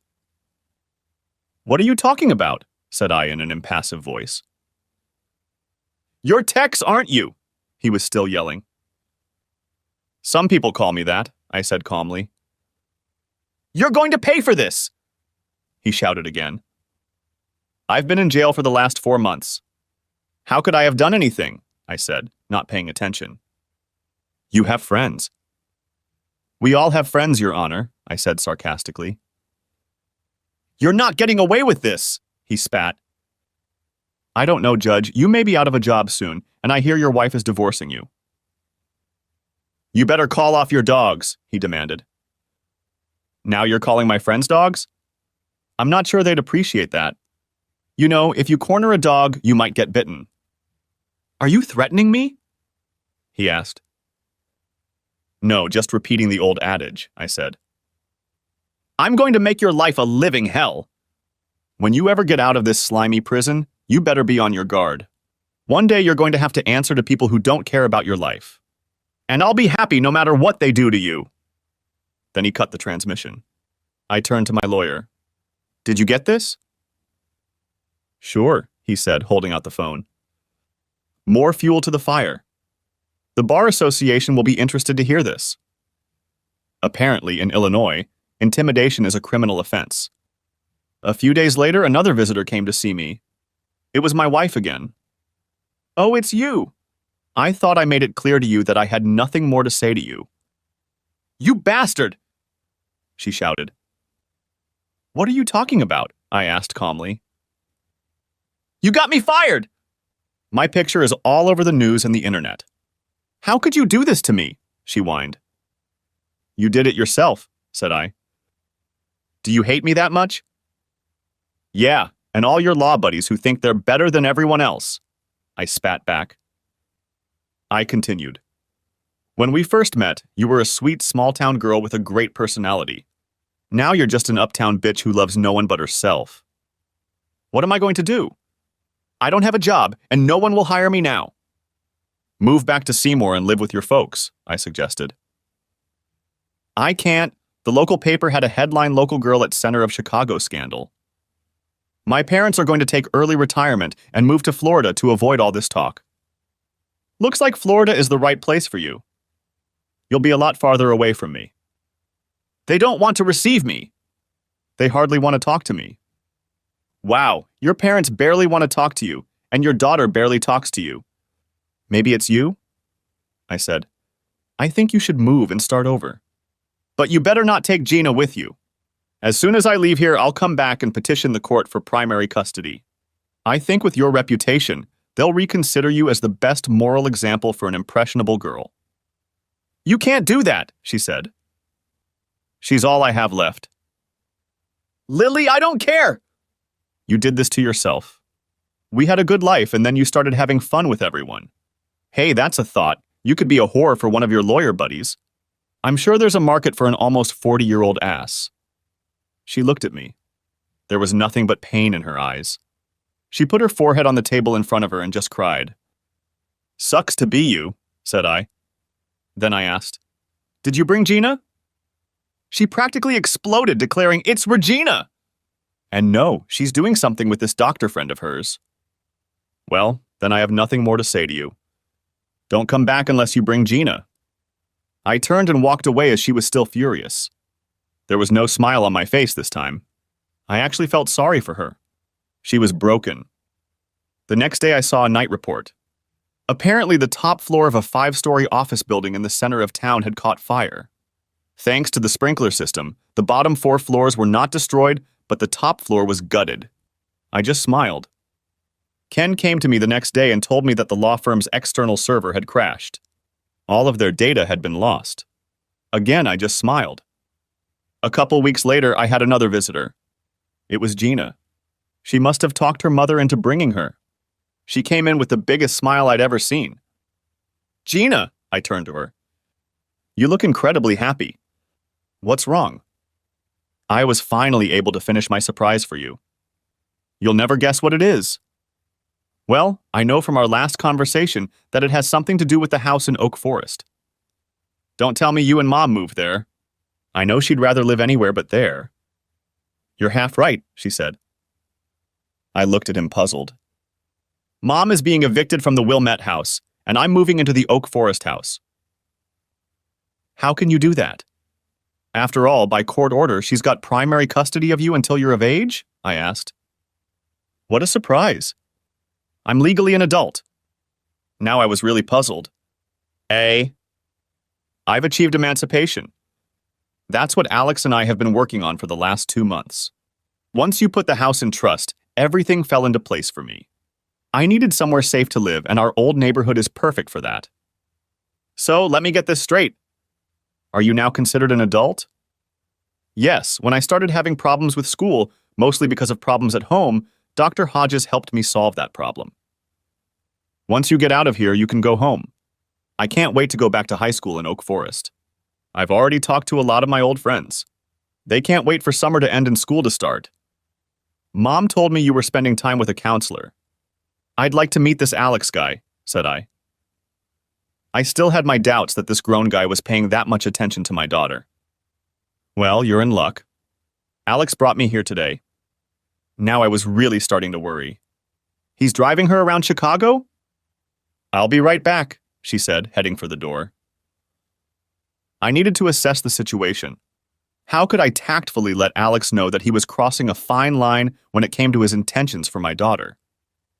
"What are you talking about?" said I in an impassive voice. "You're Tex, aren't you?" he was still yelling. "Some people call me that," I said calmly. "You're going to pay for this!" he shouted again. "I've been in jail for the last 4 months. How could I have done anything?" I said, not paying attention. "You have friends." "We all have friends, Your Honor," I said sarcastically. "You're not getting away with this," he spat. "I don't know, Judge. You may be out of a job soon, and I hear your wife is divorcing you." "You better call off your dogs," he demanded. "Now you're calling my friends dogs? I'm not sure they'd appreciate that. You know, if you corner a dog, you might get bitten." "Are you threatening me?" he asked. "No, just repeating the old adage," I said. "I'm going to make your life a living hell. When you ever get out of this slimy prison, you better be on your guard. One day you're going to have to answer to people who don't care about your life. And I'll be happy no matter what they do to you." Then he cut the transmission. I turned to my lawyer. Did you get this? Sure, he said, holding out the phone. More fuel to the fire. The Bar Association will be interested to hear this. Apparently, in Illinois, intimidation is a criminal offense. A few days later, another visitor came to see me. It was my wife again. Oh, it's you. I thought I made it clear to you that I had nothing more to say to you. You bastard! She shouted. What are you talking about? I asked calmly. You got me fired! My picture is all over the news and the internet. How could you do this to me? She whined. You did it yourself, said I. Do you hate me that much? Yeah, and all your law buddies who think they're better than everyone else. I spat back. I continued. When we first met, you were a sweet small-town girl with a great personality. Now you're just an uptown bitch who loves no one but herself. What am I going to do? I don't have a job, and no one will hire me now. Move back to Seymour and live with your folks, I suggested. I can't. The local paper had a headline local girl at center of Chicago scandal. My parents are going to take early retirement and move to Florida to avoid all this talk. Looks like Florida is the right place for you. You'll be a lot farther away from me. They don't want to receive me. They hardly want to talk to me. Wow, your parents barely want to talk to you, and your daughter barely talks to you. Maybe it's you? I said. I think you should move and start over. But you better not take Gina with you. As soon as I leave here, I'll come back and petition the court for primary custody. I think with your reputation, they'll reconsider you as the best moral example for an impressionable girl. You can't do that, she said. She's all I have left. Lily, I don't care! You did this to yourself. We had a good life, and then you started having fun with everyone. Hey, that's a thought. You could be a whore for one of your lawyer buddies. I'm sure there's a market for an almost 40-year-old ass. She looked at me. There was nothing but pain in her eyes. She put her forehead on the table in front of her and just cried. Sucks to be you, said I. Then I asked, Did you bring Gina? She practically exploded, declaring, It's Regina! And no, she's doing something with this doctor friend of hers. Well, then I have nothing more to say to you. Don't come back unless you bring Gina. I turned and walked away as she was still furious. There was no smile on my face this time. I actually felt sorry for her. She was broken. The next day I saw a night report. Apparently the top floor of a 5-story office building in the center of town had caught fire. Thanks to the sprinkler system, the bottom 4 floors were not destroyed, but the top floor was gutted. I just smiled. Ken came to me the next day and told me that the law firm's external server had crashed. All of their data had been lost. Again, I just smiled. A couple weeks later, I had another visitor. It was Gina. She must have talked her mother into bringing her. She came in with the biggest smile I'd ever seen. Gina, I turned to her. You look incredibly happy. What's wrong? I was finally able to finish my surprise for you. You'll never guess what it is. Well, I know from our last conversation that it has something to do with the house in Oak Forest. Don't tell me you and Mom moved there. I know she'd rather live anywhere but there. You're half right, she said. I looked at him puzzled. Mom is being evicted from the Wilmette house, and I'm moving into the Oak Forest house. How can you do that? After all, by court order, she's got primary custody of you until you're of age? I asked. What a surprise. I'm legally an adult. Now I was really puzzled. I've achieved emancipation. That's what Alex and I have been working on for the last 2 months. Once you put the house in trust, everything fell into place for me. I needed somewhere safe to live, and our old neighborhood is perfect for that. So, let me get this straight. Are you now considered an adult? Yes, when I started having problems with school, mostly because of problems at home, Dr. Hodges helped me solve that problem. Once you get out of here, you can go home. I can't wait to go back to high school in Oak Forest. I've already talked to a lot of my old friends. They can't wait for summer to end and school to start. Mom told me you were spending time with a counselor. I'd like to meet this Alex guy, said I. I still had my doubts that this grown guy was paying that much attention to my daughter. Well, you're in luck. Alex brought me here today. Now I was really starting to worry. He's driving her around Chicago? I'll be right back, she said, heading for the door. I needed to assess the situation. How could I tactfully let Alex know that he was crossing a fine line when it came to his intentions for my daughter?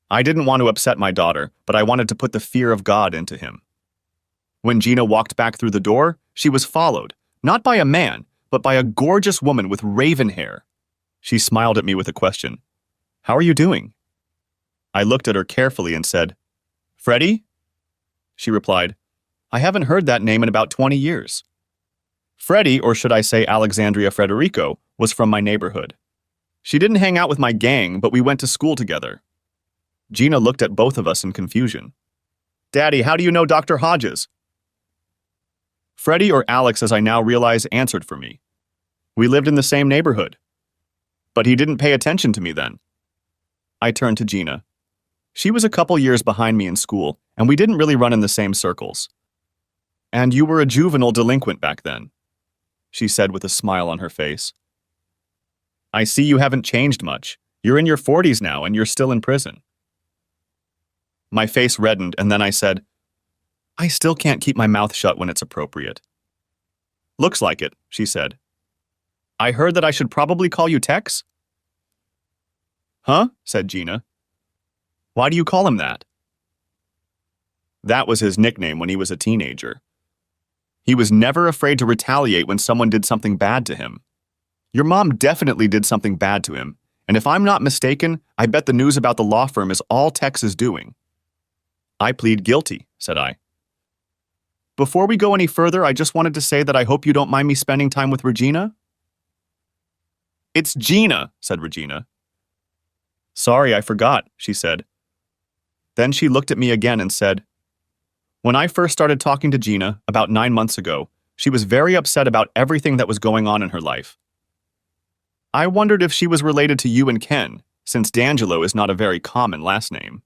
I didn't want to upset my daughter, but I wanted to put the fear of God into him. When Gina walked back through the door, she was followed, not by a man, but by a gorgeous woman with raven hair. She smiled at me with a question. How are you doing? I looked at her carefully and said, Freddie? She replied, I haven't heard that name in about 20 years. Freddie, or should I say Alexandria Frederico, was from my neighborhood. She didn't hang out with my gang, but we went to school together. Gina looked at both of us in confusion. Daddy, how do you know Dr. Hodges? Freddie, or Alex as I now realize, answered for me. We lived in the same neighborhood. But he didn't pay attention to me then. I turned to Gina. She was a couple years behind me in school, and we didn't really run in the same circles. And you were a juvenile delinquent back then, she said with a smile on her face. I see you haven't changed much. You're in your 40s now, and you're still in prison. My face reddened, and then I said, I still can't keep my mouth shut when it's appropriate. Looks like it, she said. I heard that I should probably call you Tex? Huh? Said Gina. Why do you call him that? That was his nickname when he was a teenager. He was never afraid to retaliate when someone did something bad to him. Your mom definitely did something bad to him, and if I'm not mistaken, I bet the news about the law firm is all Tex is doing. I plead guilty, said I. Before we go any further, I just wanted to say that I hope you don't mind me spending time with Regina. It's Gina, said Regina. Sorry, I forgot, she said. Then she looked at me again and said, When I first started talking to Gina, about 9 months ago, she was very upset about everything that was going on in her life. I wondered if she was related to you and Ken, since D'Angelo is not a very common last name.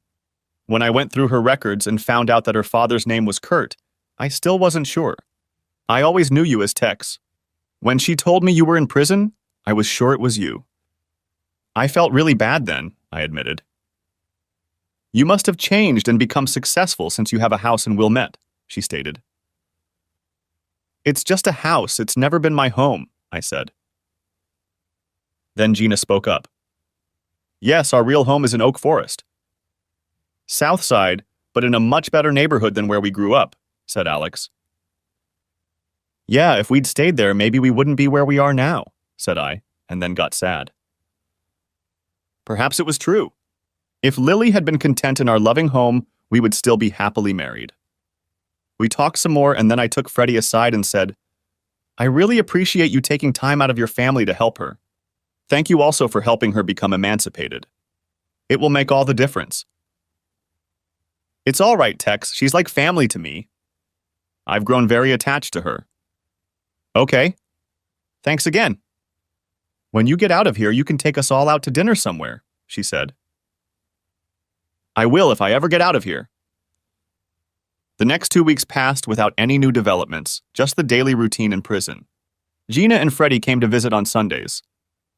When I went through her records and found out that her father's name was Kurt, I still wasn't sure. I always knew you as Tex. When she told me you were in prison, I was sure it was you. I felt really bad then, I admitted. You must have changed and become successful since you have a house in Wilmette, she stated. It's just a house, it's never been my home, I said. Then Gina spoke up. Yes, our real home is in Oak Forest. South Side, but in a much better neighborhood than where we grew up, said Alex. Yeah, if we'd stayed there, maybe we wouldn't be where we are now, said I, and then got sad. Perhaps it was true. If Lily had been content in our loving home, we would still be happily married. We talked some more, and then I took Freddie aside and said, I really appreciate you taking time out of your family to help her. Thank you also for helping her become emancipated. It will make all the difference. It's all right, Tex. She's like family to me. I've grown very attached to her. Okay. Thanks again. When you get out of here, you can take us all out to dinner somewhere, she said. I will if I ever get out of here. The next 2 weeks passed without any new developments, just the daily routine in prison. Gina and Freddie came to visit on Sundays.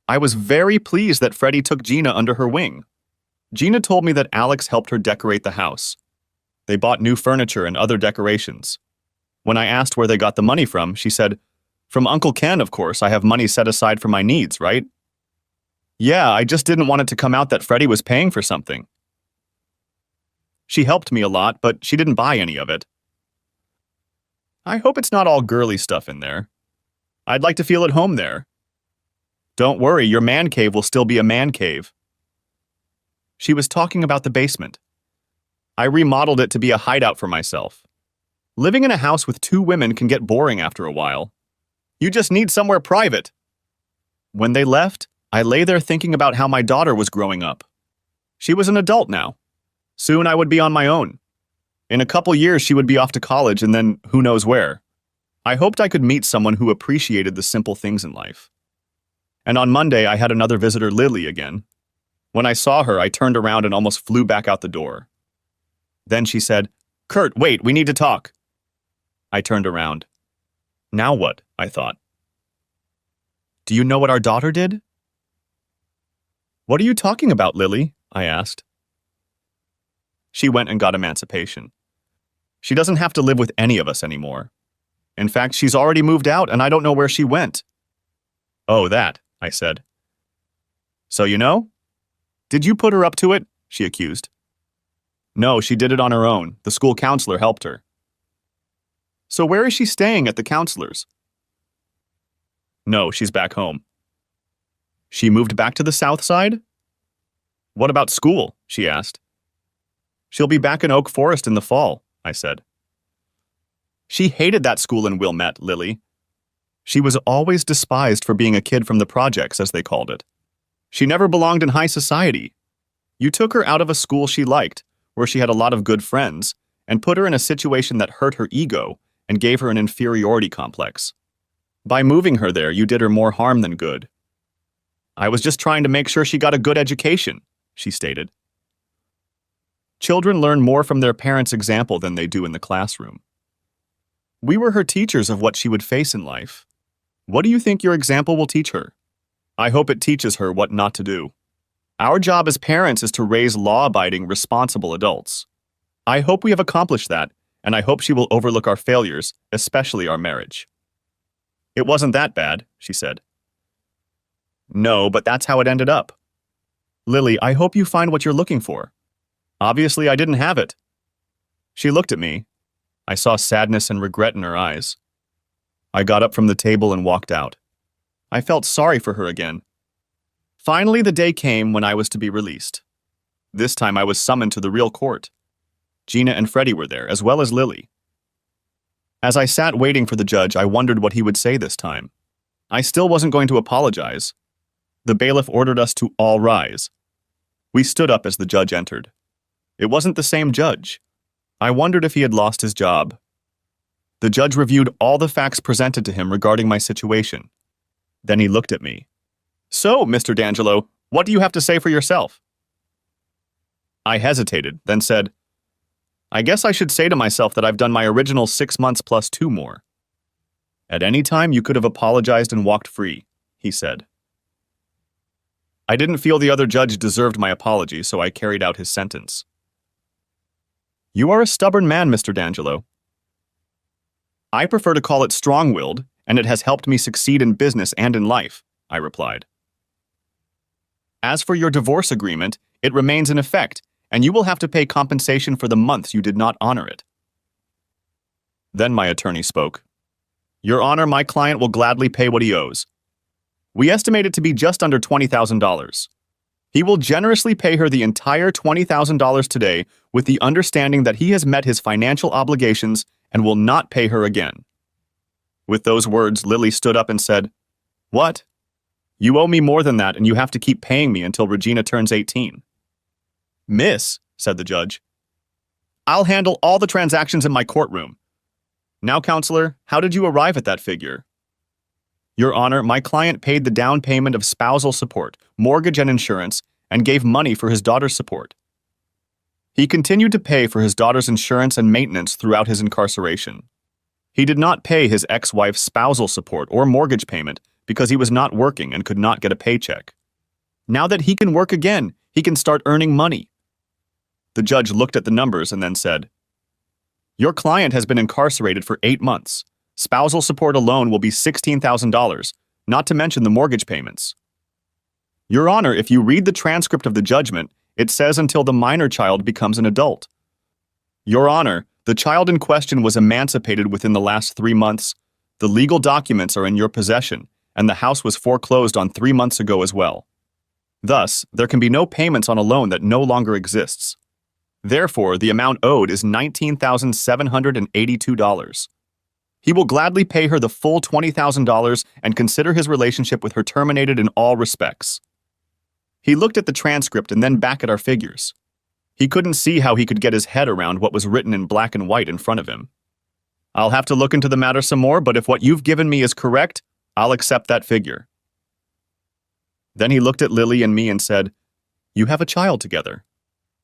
I was very pleased that Freddie took Gina under her wing. Gina told me that Alex helped her decorate the house. They bought new furniture and other decorations. When I asked where they got the money from, she said, From Uncle Ken, of course. I have money set aside for my needs, right? Yeah, I just didn't want it to come out that Freddie was paying for something. She helped me a lot, but she didn't buy any of it. I hope it's not all girly stuff in there. I'd like to feel at home there. Don't worry, your man cave will still be a man cave. She was talking about the basement. I remodeled it to be a hideout for myself. Living in a house with 2 women can get boring after a while. You just need somewhere private. When they left, I lay there thinking about how my daughter was growing up. She was an adult now. Soon I would be on my own. In a couple years she would be off to college and then who knows where. I hoped I could meet someone who appreciated the simple things in life. And on Monday I had another visitor, Lily, again. When I saw her, I turned around and almost flew back out the door. Then she said, Kurt, wait, we need to talk. I turned around. Now what? I thought. Do you know what our daughter did? What are you talking about, Lily? I asked. She went and got emancipation. She doesn't have to live with any of us anymore. In fact, she's already moved out and I don't know where she went. Oh, that, I said. So you know? Did you put her up to it? She accused. No, she did it on her own. The school counselor helped her. So where is she staying at the counselor's? No, she's back home. She moved back to the south side? What about school? She asked. She'll be back in Oak Forest in the fall, I said. She hated that school in Wilmette, Lily. She was always despised for being a kid from the projects, as they called it. She never belonged in high society. You took her out of a school she liked, where she had a lot of good friends, and put her in a situation that hurt her ego and gave her an inferiority complex. By moving her there, you did her more harm than good. I was just trying to make sure she got a good education, she stated. Children learn more from their parents' example than they do in the classroom. We were her teachers of what she would face in life. What do you think your example will teach her? I hope it teaches her what not to do. Our job as parents is to raise law-abiding, responsible adults. I hope we have accomplished that, and I hope she will overlook our failures, especially our marriage. It wasn't that bad, she said. No, but that's how it ended up. Lily, I hope you find what you're looking for. Obviously, I didn't have it. She looked at me. I saw sadness and regret in her eyes. I got up from the table and walked out. I felt sorry for her again. Finally, the day came when I was to be released. This time I was summoned to the real court. Gina and Freddie were there, as well as Lily. As I sat waiting for the judge, I wondered what he would say this time. I still wasn't going to apologize. The bailiff ordered us to all rise. We stood up as the judge entered. It wasn't the same judge. I wondered if he had lost his job. The judge reviewed all the facts presented to him regarding my situation. Then he looked at me. So, Mr. D'Angelo, what do you have to say for yourself? I hesitated, then said, I guess I should say to myself that I've done my original 6 months plus 2 more. At any time, you could have apologized and walked free, he said. I didn't feel the other judge deserved my apology, so I carried out his sentence. You are a stubborn man, Mr. D'Angelo. I prefer to call it strong-willed, and it has helped me succeed in business and in life, I replied. As for your divorce agreement, it remains in effect, and you will have to pay compensation for the months you did not honor it. Then my attorney spoke. Your Honor, my client will gladly pay what he owes. We estimate it to be just under $20,000. He will generously pay her the entire $20,000 today with the understanding that he has met his financial obligations and will not pay her again. With those words, Lily stood up and said, What? You owe me more than that, and you have to keep paying me until Regina turns 18. Miss, said the judge, I'll handle all the transactions in my courtroom. Now, counselor, how did you arrive at that figure? Your Honor, my client paid the down payment of spousal support, mortgage and insurance, and gave money for his daughter's support. He continued to pay for his daughter's insurance and maintenance throughout his incarceration. He did not pay his ex-wife's spousal support or mortgage payment because he was not working and could not get a paycheck. Now that he can work again, he can start earning money. The judge looked at the numbers and then said, Your client has been incarcerated for 8 months. Spousal support alone will be $16,000, not to mention the mortgage payments. Your Honor, if you read the transcript of the judgment, it says until the minor child becomes an adult. Your Honor, the child in question was emancipated within the last 3 months. The legal documents are in your possession, and the house was foreclosed on 3 months ago as well. Thus, there can be no payments on a loan that no longer exists. Therefore, the amount owed is $19,782. He will gladly pay her the full $20,000 and consider his relationship with her terminated in all respects. He looked at the transcript and then back at our figures. He couldn't see how he could get his head around what was written in black and white in front of him. I'll have to look into the matter some more, but if what you've given me is correct, I'll accept that figure. Then he looked at Lily and me and said, You have a child together.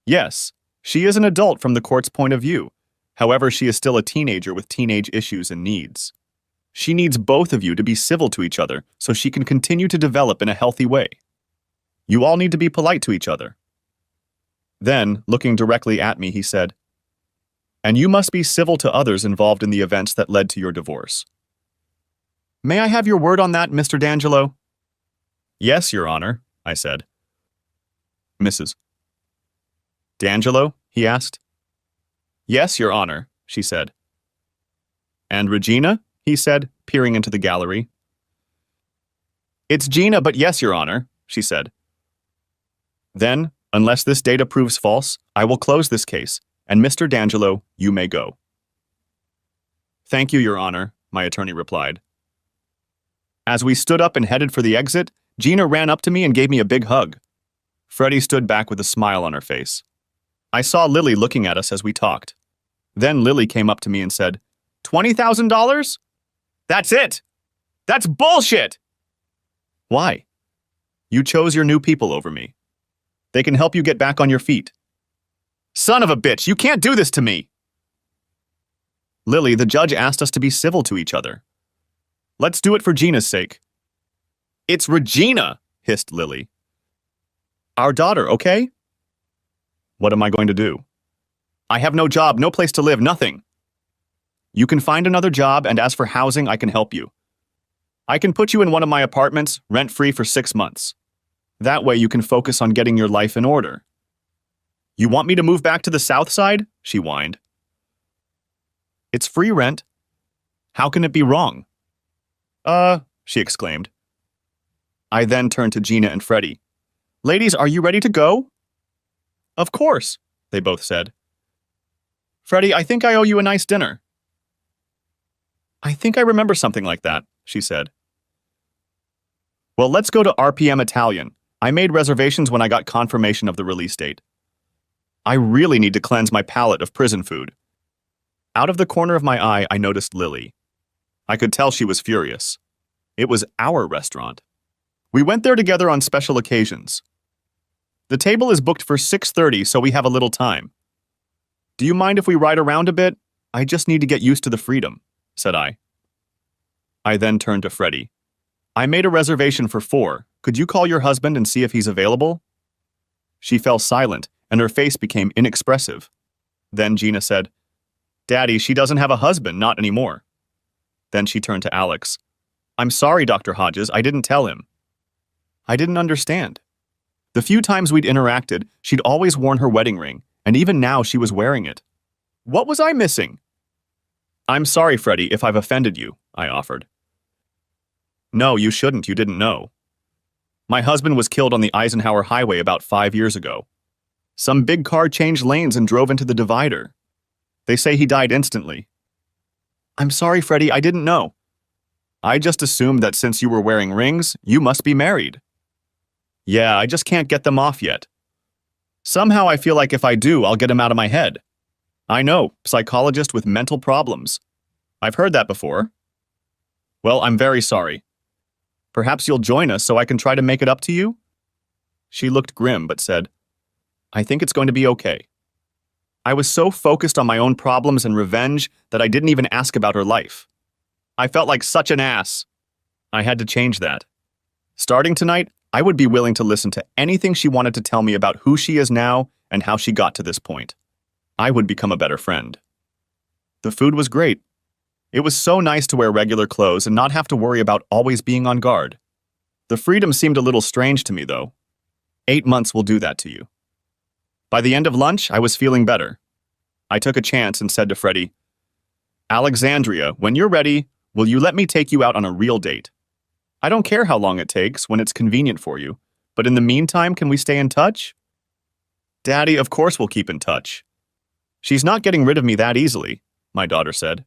Yes, she is an adult from the court's point of view. However, she is still a teenager with teenage issues and needs. She needs both of you to be civil to each other so she can continue to develop in a healthy way. You all need to be polite to each other. Then, looking directly at me, he said, and you must be civil to others involved in the events that led to your divorce. May I have your word on that, Mr. D'Angelo? Yes, Your Honor, I said. Mrs. D'Angelo? He asked. Yes, Your Honor, she said. And Regina? He said, peering into the gallery. It's Gina, but yes, Your Honor, she said. Then, unless this data proves false, I will close this case, and Mr. D'Angelo, you may go. Thank you, Your Honor, my attorney replied. As we stood up and headed for the exit, Gina ran up to me and gave me a big hug. Freddie stood back with a smile on her face. I saw Lily looking at us as we talked. Then Lily came up to me and said, $20,000? That's it! That's bullshit! Why? You chose your new people over me. They can help you get back on your feet. Son of a bitch, you can't do this to me! Lily, the judge asked us to be civil to each other. Let's do it for Gina's sake. It's Regina, hissed Lily. Our daughter, okay? What am I going to do? I have no job, no place to live, nothing. You can find another job, and as for housing, I can help you. I can put you in one of my apartments, rent-free for 6 months. That way you can focus on getting your life in order. You want me to move back to the south side? She whined. It's free rent. How can it be wrong? She exclaimed. I then turned to Gina and Freddie. Ladies, are you ready to go? Of course, they both said. Freddie, I think I owe you a nice dinner. I think I remember something like that, she said. Well, let's go to RPM Italian. I made reservations when I got confirmation of the release date. I really need to cleanse my palate of prison food. Out of the corner of my eye, I noticed Lily. I could tell she was furious. It was our restaurant. We went there together on special occasions. The table is booked for 6:30, so we have a little time. Do you mind if we ride around a bit? I just need to get used to the freedom, said I. I then turned to Freddie. I made a reservation for 4. Could you call your husband and see if he's available? She fell silent, and her face became inexpressive. Then Gina said, Daddy, she doesn't have a husband, not anymore. Then she turned to Alex. I'm sorry, Dr. Hodges, I didn't tell him. I didn't understand. The few times we'd interacted, she'd always worn her wedding ring, and even now she was wearing it. What was I missing? I'm sorry, Freddie, if I've offended you, I offered. No, you shouldn't, you didn't know. My husband was killed on the Eisenhower Highway about 5 years ago. Some big car changed lanes and drove into the divider. They say he died instantly. I'm sorry, Freddie, I didn't know. I just assumed that since you were wearing rings, you must be married. Yeah, I just can't get them off yet. Somehow I feel like if I do, I'll get them out of my head. I know, psychologist with mental problems. I've heard that before. Well, I'm very sorry. Perhaps you'll join us so I can try to make it up to you? She looked grim but said, I think it's going to be okay. I was so focused on my own problems and revenge that I didn't even ask about her life. I felt like such an ass. I had to change that. Starting tonight, I would be willing to listen to anything she wanted to tell me about who she is now and how she got to this point. I would become a better friend. The food was great. It was so nice to wear regular clothes and not have to worry about always being on guard. The freedom seemed a little strange to me, though. 8 months will do that to you. By the end of lunch, I was feeling better. I took a chance and said to Freddie, Alexandria, when you're ready, will you let me take you out on a real date? I don't care how long it takes when it's convenient for you, but in the meantime, can we stay in touch? Daddy, of course we'll keep in touch. She's not getting rid of me that easily, my daughter said.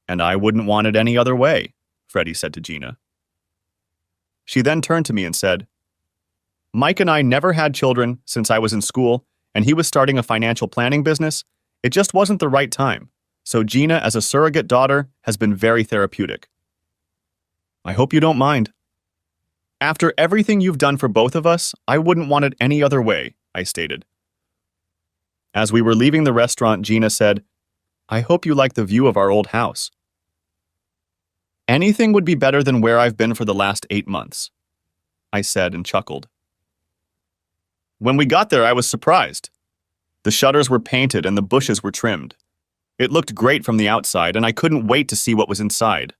And I wouldn't want it any other way, Freddie said to Gina. She then turned to me and said, Mike and I never had children since I was in school, and he was starting a financial planning business. It just wasn't the right time, so Gina, as a surrogate daughter, has been very therapeutic. I hope you don't mind. After everything you've done for both of us, I wouldn't want it any other way, I stated. As we were leaving the restaurant, Gina said, I hope you like the view of our old house. Anything would be better than where I've been for the last 8 months, I said and chuckled. When we got there, I was surprised. The shutters were painted and the bushes were trimmed. It looked great from the outside, and I couldn't wait to see what was inside.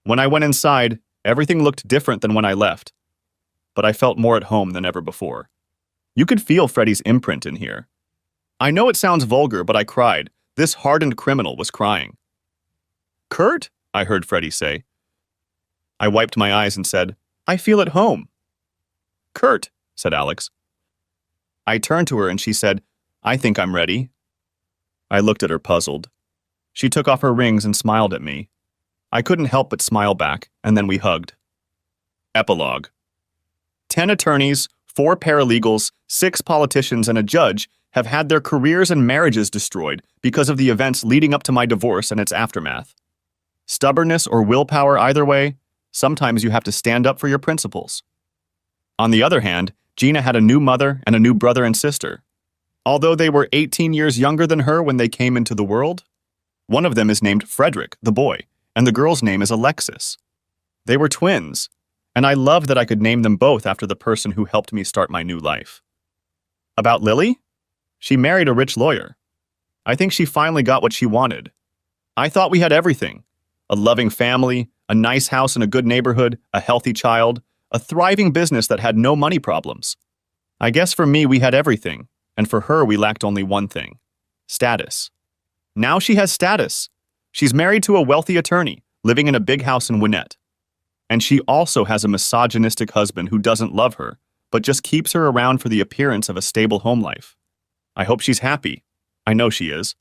When I went inside, everything looked different than when I left, but I felt more at home than ever before. You could feel Freddie's imprint in here. I know it sounds vulgar, but I cried. This hardened criminal was crying. "Kurt?" I heard Freddie say. I wiped my eyes and said, "I feel at home." "Kurt," said Alex. I turned to her and she said, "I think I'm ready." I looked at her puzzled. She took off her rings and smiled at me. I couldn't help but smile back, and then we hugged. Epilogue. 10 attorneys, 4 paralegals, 6 politicians, and a judge have had their careers and marriages destroyed because of the events leading up to my divorce and its aftermath. Stubbornness or willpower either way, sometimes you have to stand up for your principles. On the other hand, Gina had a new mother and a new brother and sister. Although they were 18 years younger than her when they came into the world, one of them is named Frederick, the boy, and the girl's name is Alexis. They were twins, and I love that I could name them both after the person who helped me start my new life. About Lily? She married a rich lawyer. I think she finally got what she wanted. I thought we had everything: a loving family, a nice house in a good neighborhood, a healthy child, a thriving business that had no money problems. I guess for me we had everything, and for her we lacked only one thing: status. Now she has status. She's married to a wealthy attorney, living in a big house in Gwinnett. And she also has a misogynistic husband who doesn't love her, but just keeps her around for the appearance of a stable home life. I hope she's happy. I know she is.